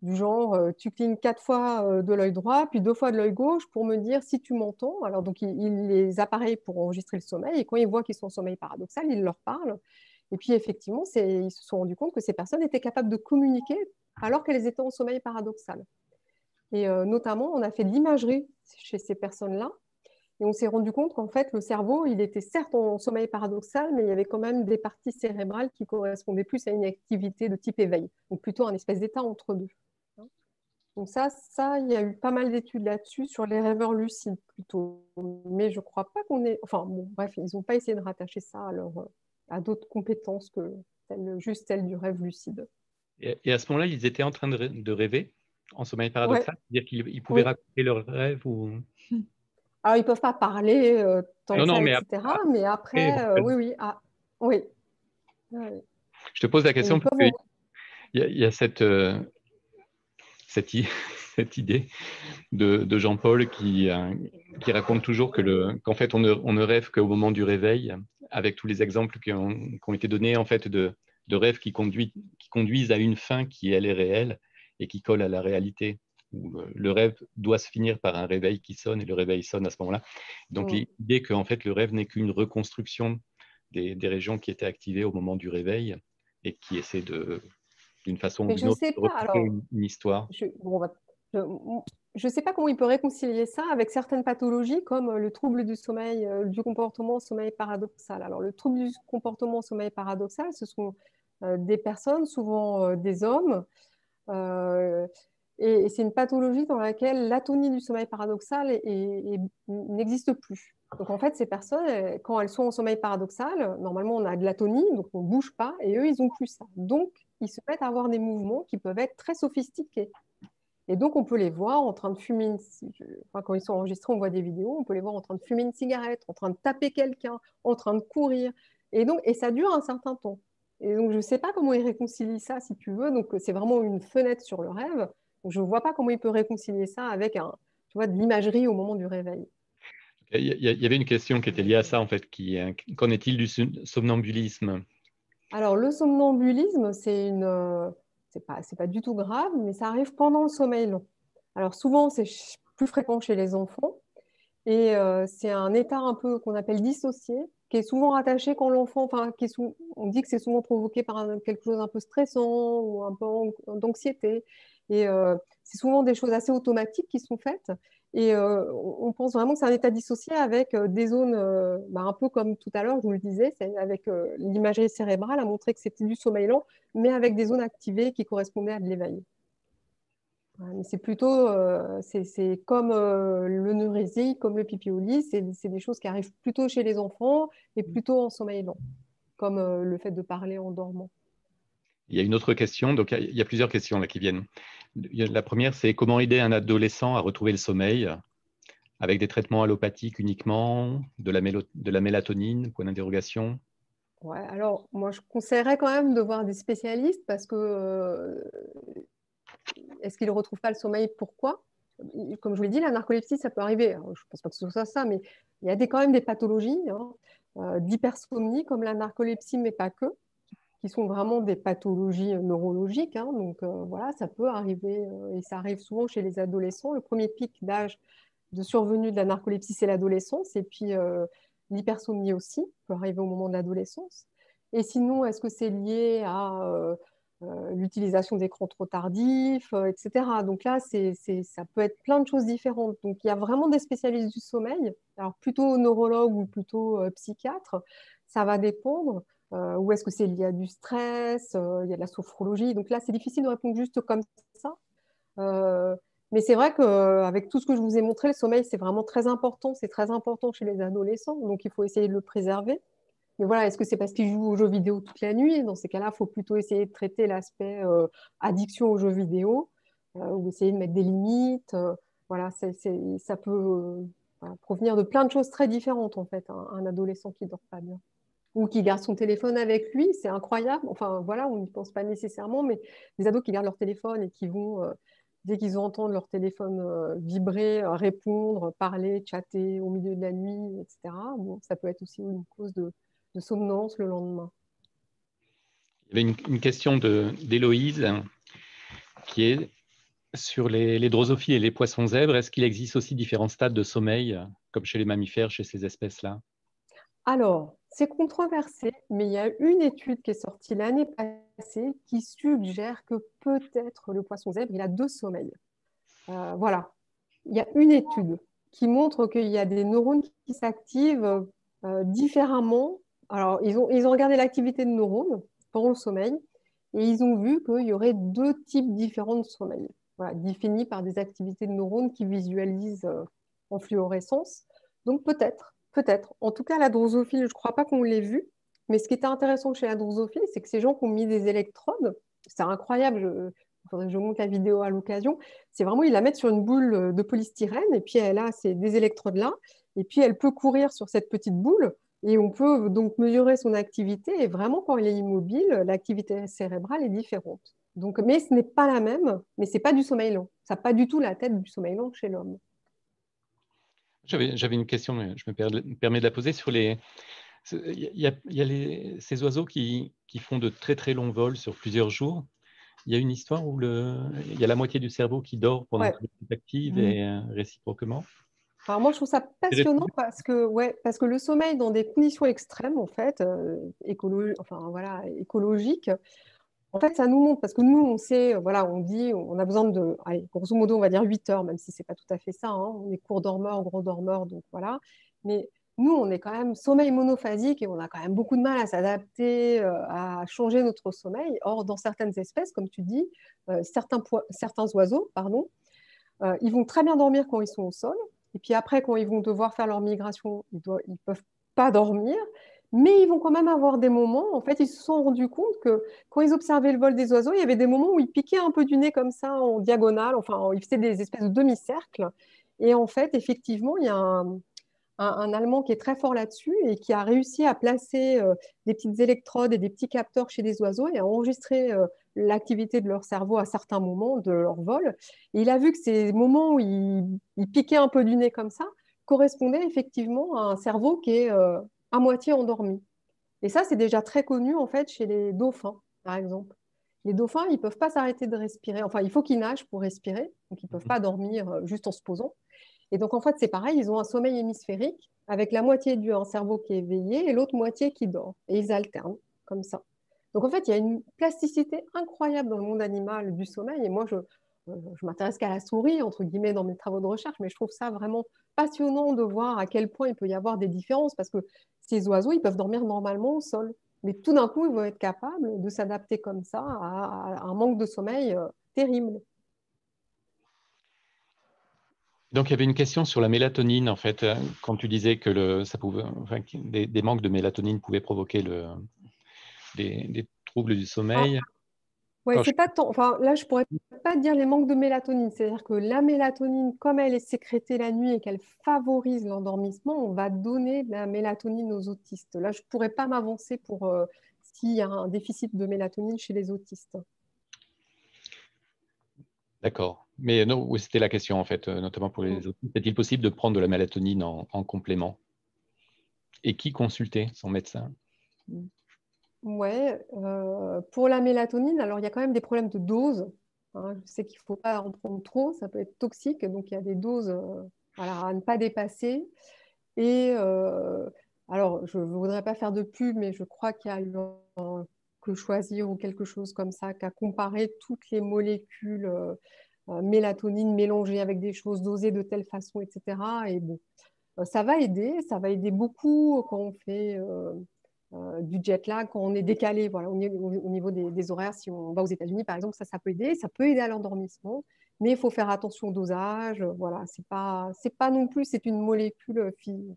du genre, tu clignes 4 fois de l'œil droit, puis 2 fois de l'œil gauche pour me dire si tu m'entends. Alors, donc, il les appareille pour enregistrer le sommeil, et quand il voit qu'ils sont en sommeil paradoxal, il leur parle. Et puis, effectivement, ils se sont rendus compte que ces personnes étaient capables de communiquer alors qu'elles étaient en sommeil paradoxal. Et notamment, on a fait de l'imagerie chez ces personnes-là, et on s'est rendu compte qu'en fait, le cerveau, il était certes en sommeil paradoxal, mais il y avait quand même des parties cérébrales qui correspondaient plus à une activité de type éveil, donc plutôt un espèce d'état entre deux. Donc ça, il y a eu pas mal d'études là-dessus, sur les rêveurs lucides plutôt. Mais je ne crois pas qu'on ait... Enfin, bon, bref, ils n'ont pas essayé de rattacher ça à d'autres compétences que juste celles du rêve lucide. Et à ce moment-là, ils étaient en train de rêver en sommeil Ouais, paradoxal, c'est-à-dire qu'ils pouvaient oui. raconter leurs rêves ou... Alors, ils ne peuvent pas parler tant Non, que non, ça, mais etc. Mais après, éventuellement. oui, oui. Ah, oui. Ouais. Je te pose la Et question ils parce peuvent qu'il y a cette, cette idée de Jean-Paul qui raconte toujours qu'en fait, on ne rêve qu'au moment du réveil, avec tous les exemples qui ont été donnés en fait, de rêves qui conduisent à une fin qui, elle, est réelle et qui colle à la réalité. Où le rêve doit se finir par un réveil qui sonne et le réveil sonne à ce moment-là. Donc, l'idée qu'en fait, le rêve n'est qu'une reconstruction des régions qui étaient activées au moment du réveil et qui essaie d'une façon ou Mais d'une je autre, sais de pas, recréer alors, une histoire. je sais pas comment il peut réconcilier ça avec certaines pathologies comme le trouble du sommeil, du comportement au sommeil paradoxal. Alors, le trouble du comportement au sommeil paradoxal, ce sont des personnes, souvent des hommes, euh, Et c'est une pathologie dans laquelle l'atonie du sommeil paradoxal n'existe plus. Donc en fait, ces personnes, quand elles sont en sommeil paradoxal, normalement on a de l'atonie, donc on ne bouge pas, et eux, ils n'ont plus ça. Donc ils se mettent à avoir des mouvements qui peuvent être très sophistiqués. Et donc on peut les voir en train de fumer, quand ils sont enregistrés, on voit des vidéos, on peut les voir en train de fumer une cigarette, en train de taper quelqu'un, en train de courir. Et ça dure un certain temps. Et donc je ne sais pas comment ils réconcilient ça, si tu veux. Donc c'est vraiment une fenêtre sur le rêve. Donc, je ne vois pas comment il peut réconcilier ça avec tu vois, de l'imagerie au moment du réveil. Il y avait une question qui était liée à ça, en fait. Qu'en est-il du somnambulisme? Alors, le somnambulisme, c'est pas du tout grave, mais ça arrive pendant le sommeil long. Alors, souvent, c'est plus fréquent chez les enfants. Et c'est un état un peu qu'on appelle dissocié, qui est souvent rattaché quand l'enfant, enfin, on dit que c'est souvent provoqué par quelque chose un peu stressant ou un peu d'anxiété. Et c'est souvent des choses assez automatiques qui sont faites. Et on pense vraiment que c'est un état dissocié avec des zones, un peu comme tout à l'heure, je vous le disais, avec l'imagerie cérébrale a montré que c'était du sommeil lent, mais avec des zones activées qui correspondaient à de l'éveil. Ouais, mais c'est plutôt, c'est comme le neurésie, comme le pipioli, c'est des choses qui arrivent plutôt chez les enfants et plutôt en sommeil lent, comme le fait de parler en dormant. Il y a une autre question, donc il y a plusieurs questions là qui viennent. La première, c'est comment aider un adolescent à retrouver le sommeil avec des traitements allopathiques uniquement, de la mélatonine, point d'interrogation. Ouais, alors moi je conseillerais quand même de voir des spécialistes parce que est-ce qu'ils ne retrouvent pas le sommeil? Pourquoi? Comme je vous l'ai dit, la narcolepsie, ça peut arriver. Alors, je ne pense pas que ce soit ça, mais il y a quand même des pathologies d'hypersomnie comme la narcolepsie, mais pas que, qui sont vraiment des pathologies neurologiques. Donc voilà, ça peut arriver et ça arrive souvent chez les adolescents. Le premier pic d'âge de survenue de la narcolepsie, c'est l'adolescence. Et puis l'hypersomnie aussi peut arriver au moment de l'adolescence. Et sinon, est-ce que c'est lié à l'utilisation d'écrans trop tardifs, etc. Donc là, ça peut être plein de choses différentes. Donc il y a vraiment des spécialistes du sommeil, alors plutôt neurologue ou plutôt psychiatre, ça va dépendre. Ou est-ce que c'est lié à du stress, il y a de la sophrologie. Donc là, c'est difficile de répondre juste comme ça. Mais c'est vrai qu'avec tout ce que je vous ai montré, le sommeil, c'est vraiment très important. C'est très important chez les adolescents. Donc il faut essayer de le préserver. Mais voilà, est-ce que c'est parce qu'ils jouent aux jeux vidéo toute la nuit? Dans ces cas-là, il faut plutôt essayer de traiter l'aspect addiction aux jeux vidéo ou essayer de mettre des limites. Voilà, ça peut voilà, provenir de plein de choses très différentes, en fait, un adolescent qui ne dort pas bien. Ou qui garde son téléphone avec lui, c'est incroyable. Enfin, voilà, on n'y pense pas nécessairement, mais des ados qui gardent leur téléphone et qui vont, dès qu'ils entendent leur téléphone vibrer, répondre, parler, chatter au milieu de la nuit, etc., bon, ça peut être aussi une cause de somnolence le lendemain. Il y avait une question d'Héloïse qui est sur les drosophiles et les poissons zèbres. Est-ce qu'il existe aussi différents stades de sommeil, comme chez les mammifères, chez ces espèces-là? Alors, c'est controversé, mais il y a une étude qui est sortie l'année passée qui suggère que peut-être le poisson zèbre, il a deux sommeils. Voilà, il y a une étude qui montre qu'il y a des neurones qui s'activent différemment. Alors, ils ont regardé l'activité de neurones pendant le sommeil et ils ont vu qu'il y aurait deux types différents de sommeil, voilà, définis par des activités de neurones qui visualisent en fluorescence. Donc, peut-être. En tout cas, la drosophile, je ne crois pas qu'on l'ait vu. Mais ce qui était intéressant chez la drosophile, c'est que ces gens qui ont mis des électrodes, c'est incroyable, il faudrait que je monte la vidéo à l'occasion, c'est vraiment, ils la mettent sur une boule de polystyrène et puis elle a des électrodes là et puis elle peut courir sur cette petite boule et on peut donc mesurer son activité et vraiment quand elle est immobile, l'activité cérébrale est différente. Donc, mais ce n'est pas la même, mais c'est pas du sommeil lent. Ça n'a pas du tout la tête du sommeil lent chez l'homme. J'avais une question, mais je me permets de la poser sur les. Il y a ces oiseaux qui font de très très longs vols sur plusieurs jours. Il y a une histoire où il y a la moitié du cerveau qui dort pendant Ouais. que l'autre est active et réciproquement. Alors moi, je trouve ça passionnant parce que le sommeil dans des conditions extrêmes, en fait, écologiques, en fait, ça nous montre, parce que nous, on sait, voilà, on dit, on a besoin de, allez, grosso modo, on va dire 8 heures, même si c'est pas tout à fait ça, hein, on est court dormeur, gros dormeur, donc voilà. Mais nous, on est quand même sommeil monophasique et on a quand même beaucoup de mal à s'adapter, à changer notre sommeil. Or, dans certaines espèces, comme tu dis, certains oiseaux, pardon, ils vont très bien dormir quand ils sont au sol. Et puis après, quand ils vont devoir faire leur migration, ils ne peuvent pas dormir. Mais ils vont quand même avoir des moments, en fait, ils se sont rendus compte que quand ils observaient le vol des oiseaux, il y avait des moments où ils piquaient un peu du nez comme ça en diagonale, enfin, ils faisaient des espèces de demi-cercles. Et en fait, effectivement, il y a un Allemand qui est très fort là-dessus et qui a réussi à placer des petites électrodes et des petits capteurs chez les oiseaux et à enregistrer l'activité de leur cerveau à certains moments de leur vol. Et il a vu que ces moments où ils piquaient un peu du nez comme ça correspondaient effectivement à un cerveau qui est à moitié endormi. Et ça, c'est déjà très connu en fait chez les dauphins, par exemple. Les dauphins, ils ne peuvent pas s'arrêter de respirer. Enfin, il faut qu'ils nagent pour respirer, donc ils ne peuvent pas dormir juste en se posant. Et donc, en fait, c'est pareil, ils ont un sommeil hémisphérique avec la moitié du cerveau qui est éveillé et l'autre moitié qui dort. Et ils alternent comme ça. Donc, en fait, il y a une plasticité incroyable dans le monde animal du sommeil. Et moi, je m'intéresse qu'à la souris, entre guillemets, dans mes travaux de recherche, mais je trouve ça vraiment passionnant de voir à quel point il peut y avoir des différences parce que ces oiseaux, ils peuvent dormir normalement au sol. Mais tout d'un coup, ils vont être capables de s'adapter comme ça à un manque de sommeil terrible. Donc, il y avait une question sur la mélatonine, en fait, quand tu disais que ça pouvait, enfin, que des manques de mélatonine pouvaient provoquer des troubles du Ah, sommeil. ouais, Alors, c'est pas tant. Enfin, là, je pourrais pas dire les manques de mélatonine. C'est-à-dire que la mélatonine, comme elle est sécrétée la nuit et qu'elle favorise l'endormissement, on va donner de la mélatonine aux autistes. Là, je pourrais pas m'avancer pour s'il y a un déficit de mélatonine chez les autistes. d'accord. Mais non, oui, c'était la question, en fait, notamment pour Mm. les autres. Est-il possible de prendre de la mélatonine en complément? Et qui consulter son médecin? Ouais, pour la mélatonine, alors il y a quand même des problèmes de dose. Hein. Je sais qu'il ne faut pas en prendre trop, ça peut être toxique, donc il y a des doses voilà, à ne pas dépasser. Et alors, je ne voudrais pas faire de pub, mais je crois qu'il y a eu que choisir ou quelque chose comme ça, qui a comparé toutes les molécules mélatonine mélangées avec des choses dosées de telle façon, etc. Et bon, ça va aider beaucoup quand on fait du jet lag, quand on est décalé, voilà, au niveau des horaires. Si on va aux États-Unis, par exemple, ça peut aider à l'endormissement, mais il faut faire attention au dosage. Voilà, c'est pas non plus, c'est une molécule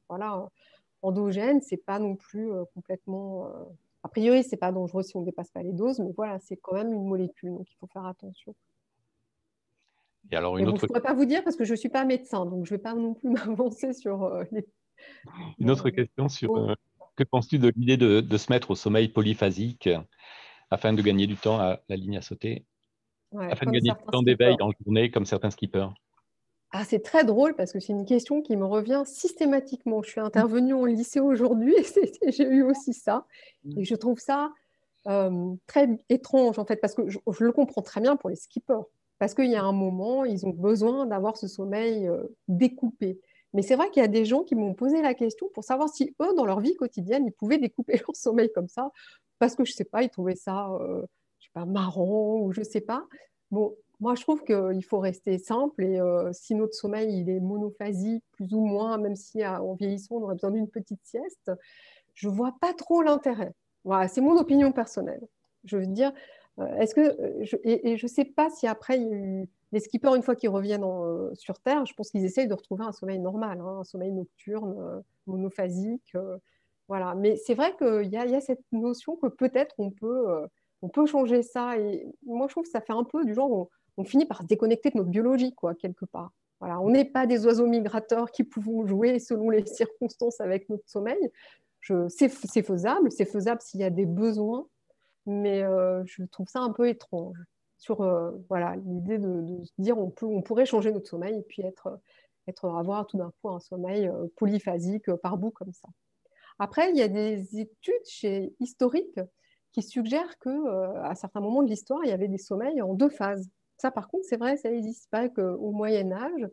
voilà, endogène, c'est pas non plus complètement. A priori, c'est pas dangereux si on ne dépasse pas les doses, mais voilà, c'est quand même une molécule, donc il faut faire attention. Et alors, Mais bon, je ne pourrais pas vous dire parce que je ne suis pas médecin, donc je ne vais pas non plus m'avancer sur les. une Mais, autre question sur bon, que penses-tu de l'idée de se mettre au sommeil polyphasique afin de gagner du temps à la ligne à sauter, ouais, afin de comme gagner du certains temps d'éveil skippers. en journée comme certains skippers? Ah, c'est très drôle parce que c'est une question qui me revient systématiquement. Je suis intervenue au lycée aujourd'hui et j'ai eu aussi ça. Et je trouve ça très étrange en fait parce que je le comprends très bien pour les skippers. Parce qu'il y a un moment, ils ont besoin d'avoir ce sommeil découpé. Mais c'est vrai qu'il y a des gens qui m'ont posé la question pour savoir si eux, dans leur vie quotidienne, ils pouvaient découper leur sommeil comme ça. Parce que je sais pas, ils trouvaient ça, je sais pas, marrant ou je sais pas. Bon, moi, je trouve qu'il faut rester simple et si notre sommeil il est monophasique, plus ou moins, même si en vieillissant, on aurait besoin d'une petite sieste, je vois pas trop l'intérêt. Voilà, c'est mon opinion personnelle. Je veux dire, est-ce que et je sais pas si après les skippers, une fois qu'ils reviennent sur Terre, je pense qu'ils essayent de retrouver un sommeil normal, hein, un sommeil nocturne, monophasique. Voilà. Mais c'est vrai qu'il y a cette notion que peut-être on peut changer ça. Et moi, je trouve que ça fait un peu du genre, on finit par se déconnecter de notre biologie, quoi, quelque part. Voilà. On n'est pas des oiseaux migrateurs qui pouvons jouer selon les circonstances avec notre sommeil. C'est faisable s'il y a des besoins, mais je trouve ça un peu étrange sur voilà, l'idée de se dire on pourrait changer notre sommeil et puis avoir tout d'un coup un sommeil polyphasique par bout comme ça. Après, il y a des études historiques qui suggèrent qu'à certains moments de l'histoire, il y avait des sommeils en deux phases. Ça, par contre, c'est vrai, ça existe pas qu'au Moyen Âge.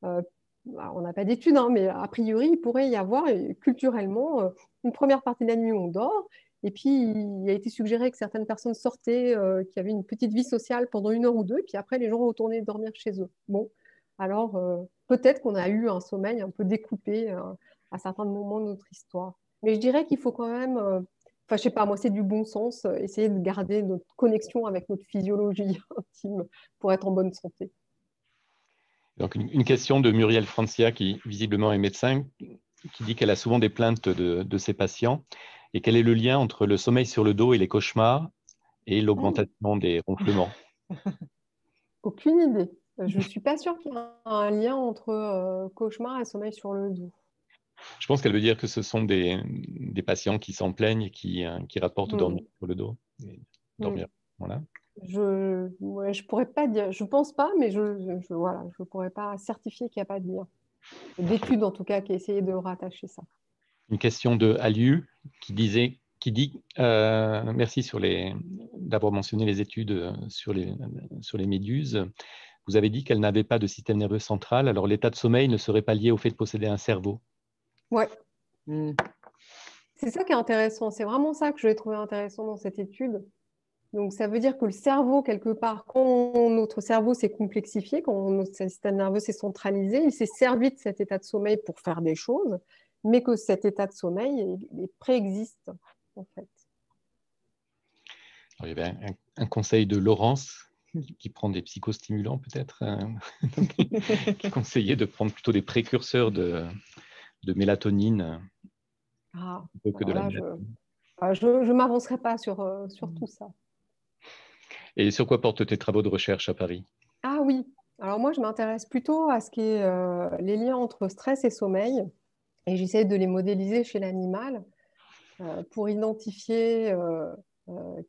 euh, on n'a pas d'études, hein, mais a priori, il pourrait y avoir culturellement une première partie de la nuit où on dort. Et puis, il a été suggéré que certaines personnes sortaient, qui avaient une petite vie sociale pendant 1 heure ou deux, et puis après, les gens retournaient dormir chez eux. Bon, alors peut-être qu'on a eu un sommeil un peu découpé à certains moments de notre histoire. Mais je dirais qu'il faut quand même, enfin, je sais pas, moi, c'est du bon sens, essayer de garder notre connexion avec notre physiologie intime pour être en bonne santé. Donc, une question de Muriel Francia, qui visiblement est médecin, qui dit qu'elle a souvent des plaintes de ses patients. Et quel est le lien entre le sommeil sur le dos et les cauchemars et l'augmentation des ronflements? Aucune idée. Je ne suis pas sûre qu'il y ait un lien entre cauchemar et sommeil sur le dos. Je pense qu'elle veut dire que ce sont des patients qui s'en plaignent et qui rapportent dormir sur le dos. Et dormir, voilà. Je pourrais pas dire, je pense pas, mais voilà, je pourrais pas certifier qu'il n'y a pas de lien. D'études en tout cas qui essayaient de rattacher ça. Une question de Aliu qui dit merci d'avoir mentionné les études sur les méduses. Vous avez dit qu'elles n'avaient pas de système nerveux central, alors l'état de sommeil ne serait pas lié au fait de posséder un cerveau. Ouais. C'est ça qui est intéressant. C'est vraiment ça que je l'ai trouvé intéressant dans cette étude. Donc, ça veut dire que le cerveau, quelque part, quand notre cerveau s'est complexifié, quand notre système nerveux s'est centralisé, il s'est servi de cet état de sommeil pour faire des choses, mais que cet état de sommeil préexiste, en fait. Alors, il y avait un conseil de Laurence qui prend des psychostimulants, peut-être, qui conseillait de prendre plutôt des précurseurs de mélatonine plutôt que de la mélatonine. Je ne m'avancerai pas sur tout ça. Et sur quoi portent tes travaux de recherche à Paris? Ah oui, alors moi je m'intéresse plutôt à ce qui est les liens entre stress et sommeil, et j'essaie de les modéliser chez l'animal pour identifier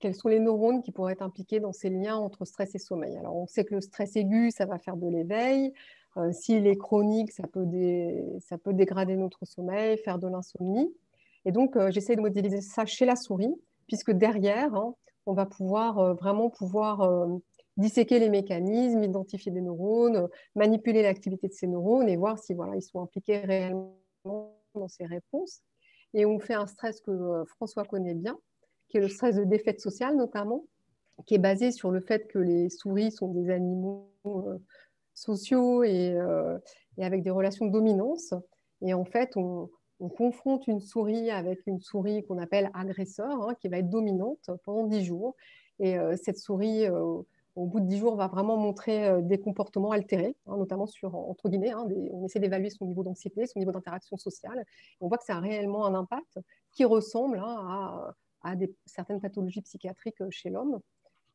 quels sont les neurones qui pourraient être impliqués dans ces liens entre stress et sommeil. Alors on sait que le stress aigu, ça va faire de l'éveil. S'il est chronique, ça peut dégrader notre sommeil, faire de l'insomnie. Et donc j'essaie de modéliser ça chez la souris, puisque derrière, hein, on va vraiment pouvoir disséquer les mécanismes, identifier des neurones, manipuler l'activité de ces neurones et voir si voilà, ils sont impliqués réellement dans ces réponses. Et on fait un stress que François connaît bien, qui est le stress de défaite sociale notamment, qui est basé sur le fait que les souris sont des animaux sociaux et avec des relations de dominance. Et en fait, on confronte une souris avec une souris qu'on appelle agresseur, hein, qui va être dominante pendant 10 jours. Et cette souris, au bout de 10 jours, va vraiment montrer des comportements altérés, hein, notamment sur, entre guillemets, hein, on essaie d'évaluer son niveau d'anxiété, son niveau d'interaction sociale. On voit que ça a réellement un impact qui ressemble hein, à certaines pathologies psychiatriques chez l'homme.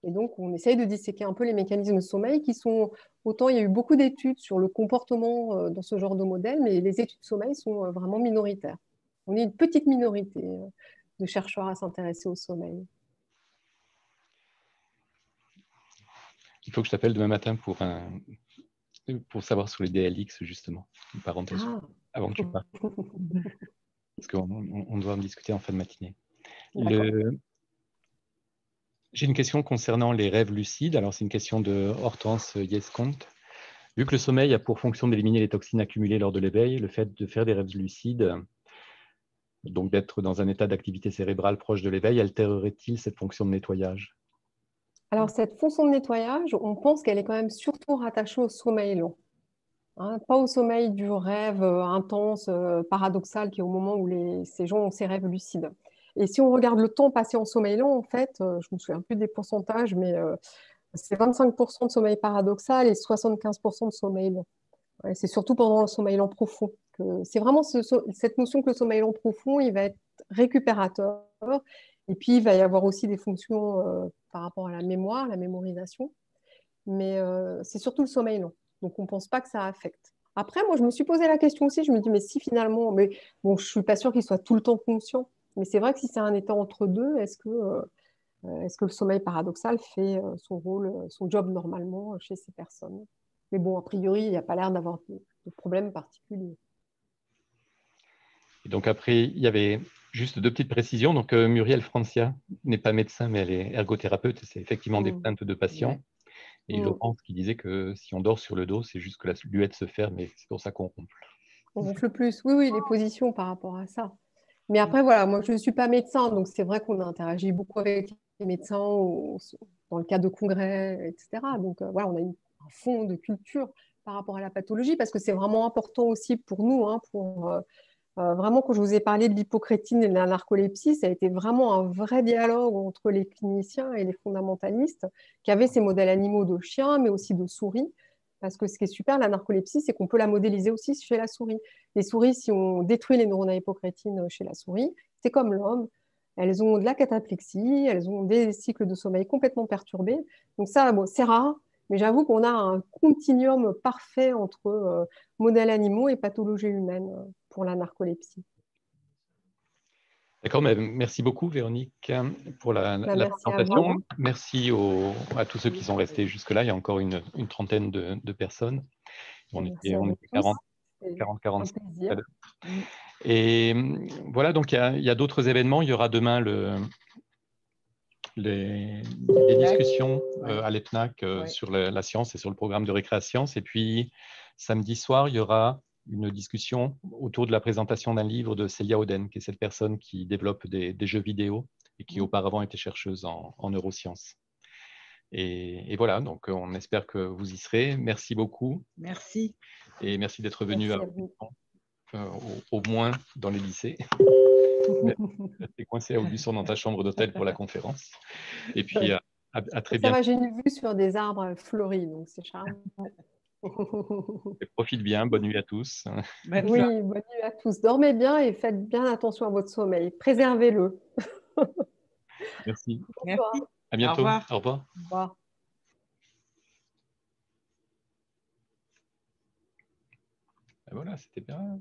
Et donc, on essaye de disséquer un peu les mécanismes de sommeil qui sont, autant il y a eu beaucoup d'études sur le comportement dans ce genre de modèle, mais les études de sommeil sont vraiment minoritaires. On est une petite minorité de chercheurs à s'intéresser au sommeil. Il faut que je t'appelle demain matin pour savoir sur les DLX, justement. Une parenthèse, avant que tu partes. Parce qu'on doit en discuter en fin de matinée. J'ai une question concernant les rêves lucides. Alors, c'est une question de Hortense Yescomte. Vu que le sommeil a pour fonction d'éliminer les toxines accumulées lors de l'éveil, le fait de faire des rêves lucides, donc d'être dans un état d'activité cérébrale proche de l'éveil, altérerait-il cette fonction de nettoyage? Alors, cette fonction de nettoyage, on pense qu'elle est quand même surtout rattachée au sommeil long. Hein, pas au sommeil du rêve intense, paradoxal, qui est au moment où ces gens ont ces rêves lucides. Et si on regarde le temps passé en sommeil long, en fait, je ne me souviens plus des pourcentages, mais c'est 25% de sommeil paradoxal et 75% de sommeil long. Ouais, c'est surtout pendant le sommeil lent profond. C'est vraiment cette notion que le sommeil lent profond, il va être récupérateur. Et puis, il va y avoir aussi des fonctions par rapport à la mémoire, la mémorisation. Mais c'est surtout le sommeil lent. Donc, on ne pense pas que ça affecte. Après, moi, je me suis posé la question aussi. Je me dis, mais si finalement, mais bon, je ne suis pas sûre qu'il soit tout le temps conscient. Mais c'est vrai que si c'est un état entre deux, est-ce que le sommeil paradoxal fait son rôle, son job normalement chez ces personnes? Mais bon, a priori, il n'y a pas l'air d'avoir de problème particulier. Et donc après, il y avait juste deux petites précisions. Donc Muriel Francia n'est pas médecin, mais elle est ergothérapeute. C'est effectivement des plaintes de patients. Et Laurence qui disait que si on dort sur le dos, c'est juste que la luette se ferme et c'est pour ça qu'on ronfle. On ronfle plus. Oui, oui, les positions par rapport à ça. Mais après, voilà, moi, je ne suis pas médecin, donc c'est vrai qu'on a interagi beaucoup avec les médecins dans le cadre de congrès, etc. Donc voilà, on a un fond de culture par rapport à la pathologie, parce que c'est vraiment important aussi pour nous, hein, pour Vraiment, quand je vous ai parlé de l'hypocrétine et de la narcolepsie, ça a été vraiment un vrai dialogue entre les cliniciens et les fondamentalistes qui avaient ces modèles animaux de chiens, mais aussi de souris. Parce que ce qui est super, la narcolepsie, c'est qu'on peut la modéliser aussi chez la souris. Les souris, si on détruit les neurones à hypocrétine chez la souris, c'est comme l'homme. Elles ont de la cataplexie, elles ont des cycles de sommeil complètement perturbés. Donc ça, bon, c'est rare, mais j'avoue qu'on a un continuum parfait entre modèles animaux et pathologies humaines pour la narcolepsie. D'accord, mais merci beaucoup Véronique pour la Merci à présentation. vous. Merci à tous ceux qui sont restés jusque-là. Il y a encore une trentaine de personnes. On Merci à était vous 40, tous. C'est 40, un 45 tout à plaisir. l'heure. Et voilà, donc il y a d'autres événements. Il y aura demain les discussions à l'EPNAC sur la science et sur le programme de Récréascience. Et puis, samedi soir, il y aura une discussion autour de la présentation d'un livre de Célia Oden, qui est cette personne qui développe des jeux vidéo et qui auparavant était chercheuse en neurosciences. Et voilà, donc on espère que vous y serez. Merci beaucoup. Merci. Et merci d'être venu au moins dans les lycées. Tu es coincé à Aubusson dans ta chambre d'hôtel pour la conférence. Et puis, à très bientôt. Ça va, j'ai une vue sur des arbres fleuris, donc c'est charmant. Profite bien, bonne nuit à tous. Oui, bonne nuit à tous. Dormez bien et faites bien attention à votre sommeil. Préservez-le. Merci. Merci. À bientôt. Au revoir. Au revoir. Au revoir. Et voilà, c'était bien.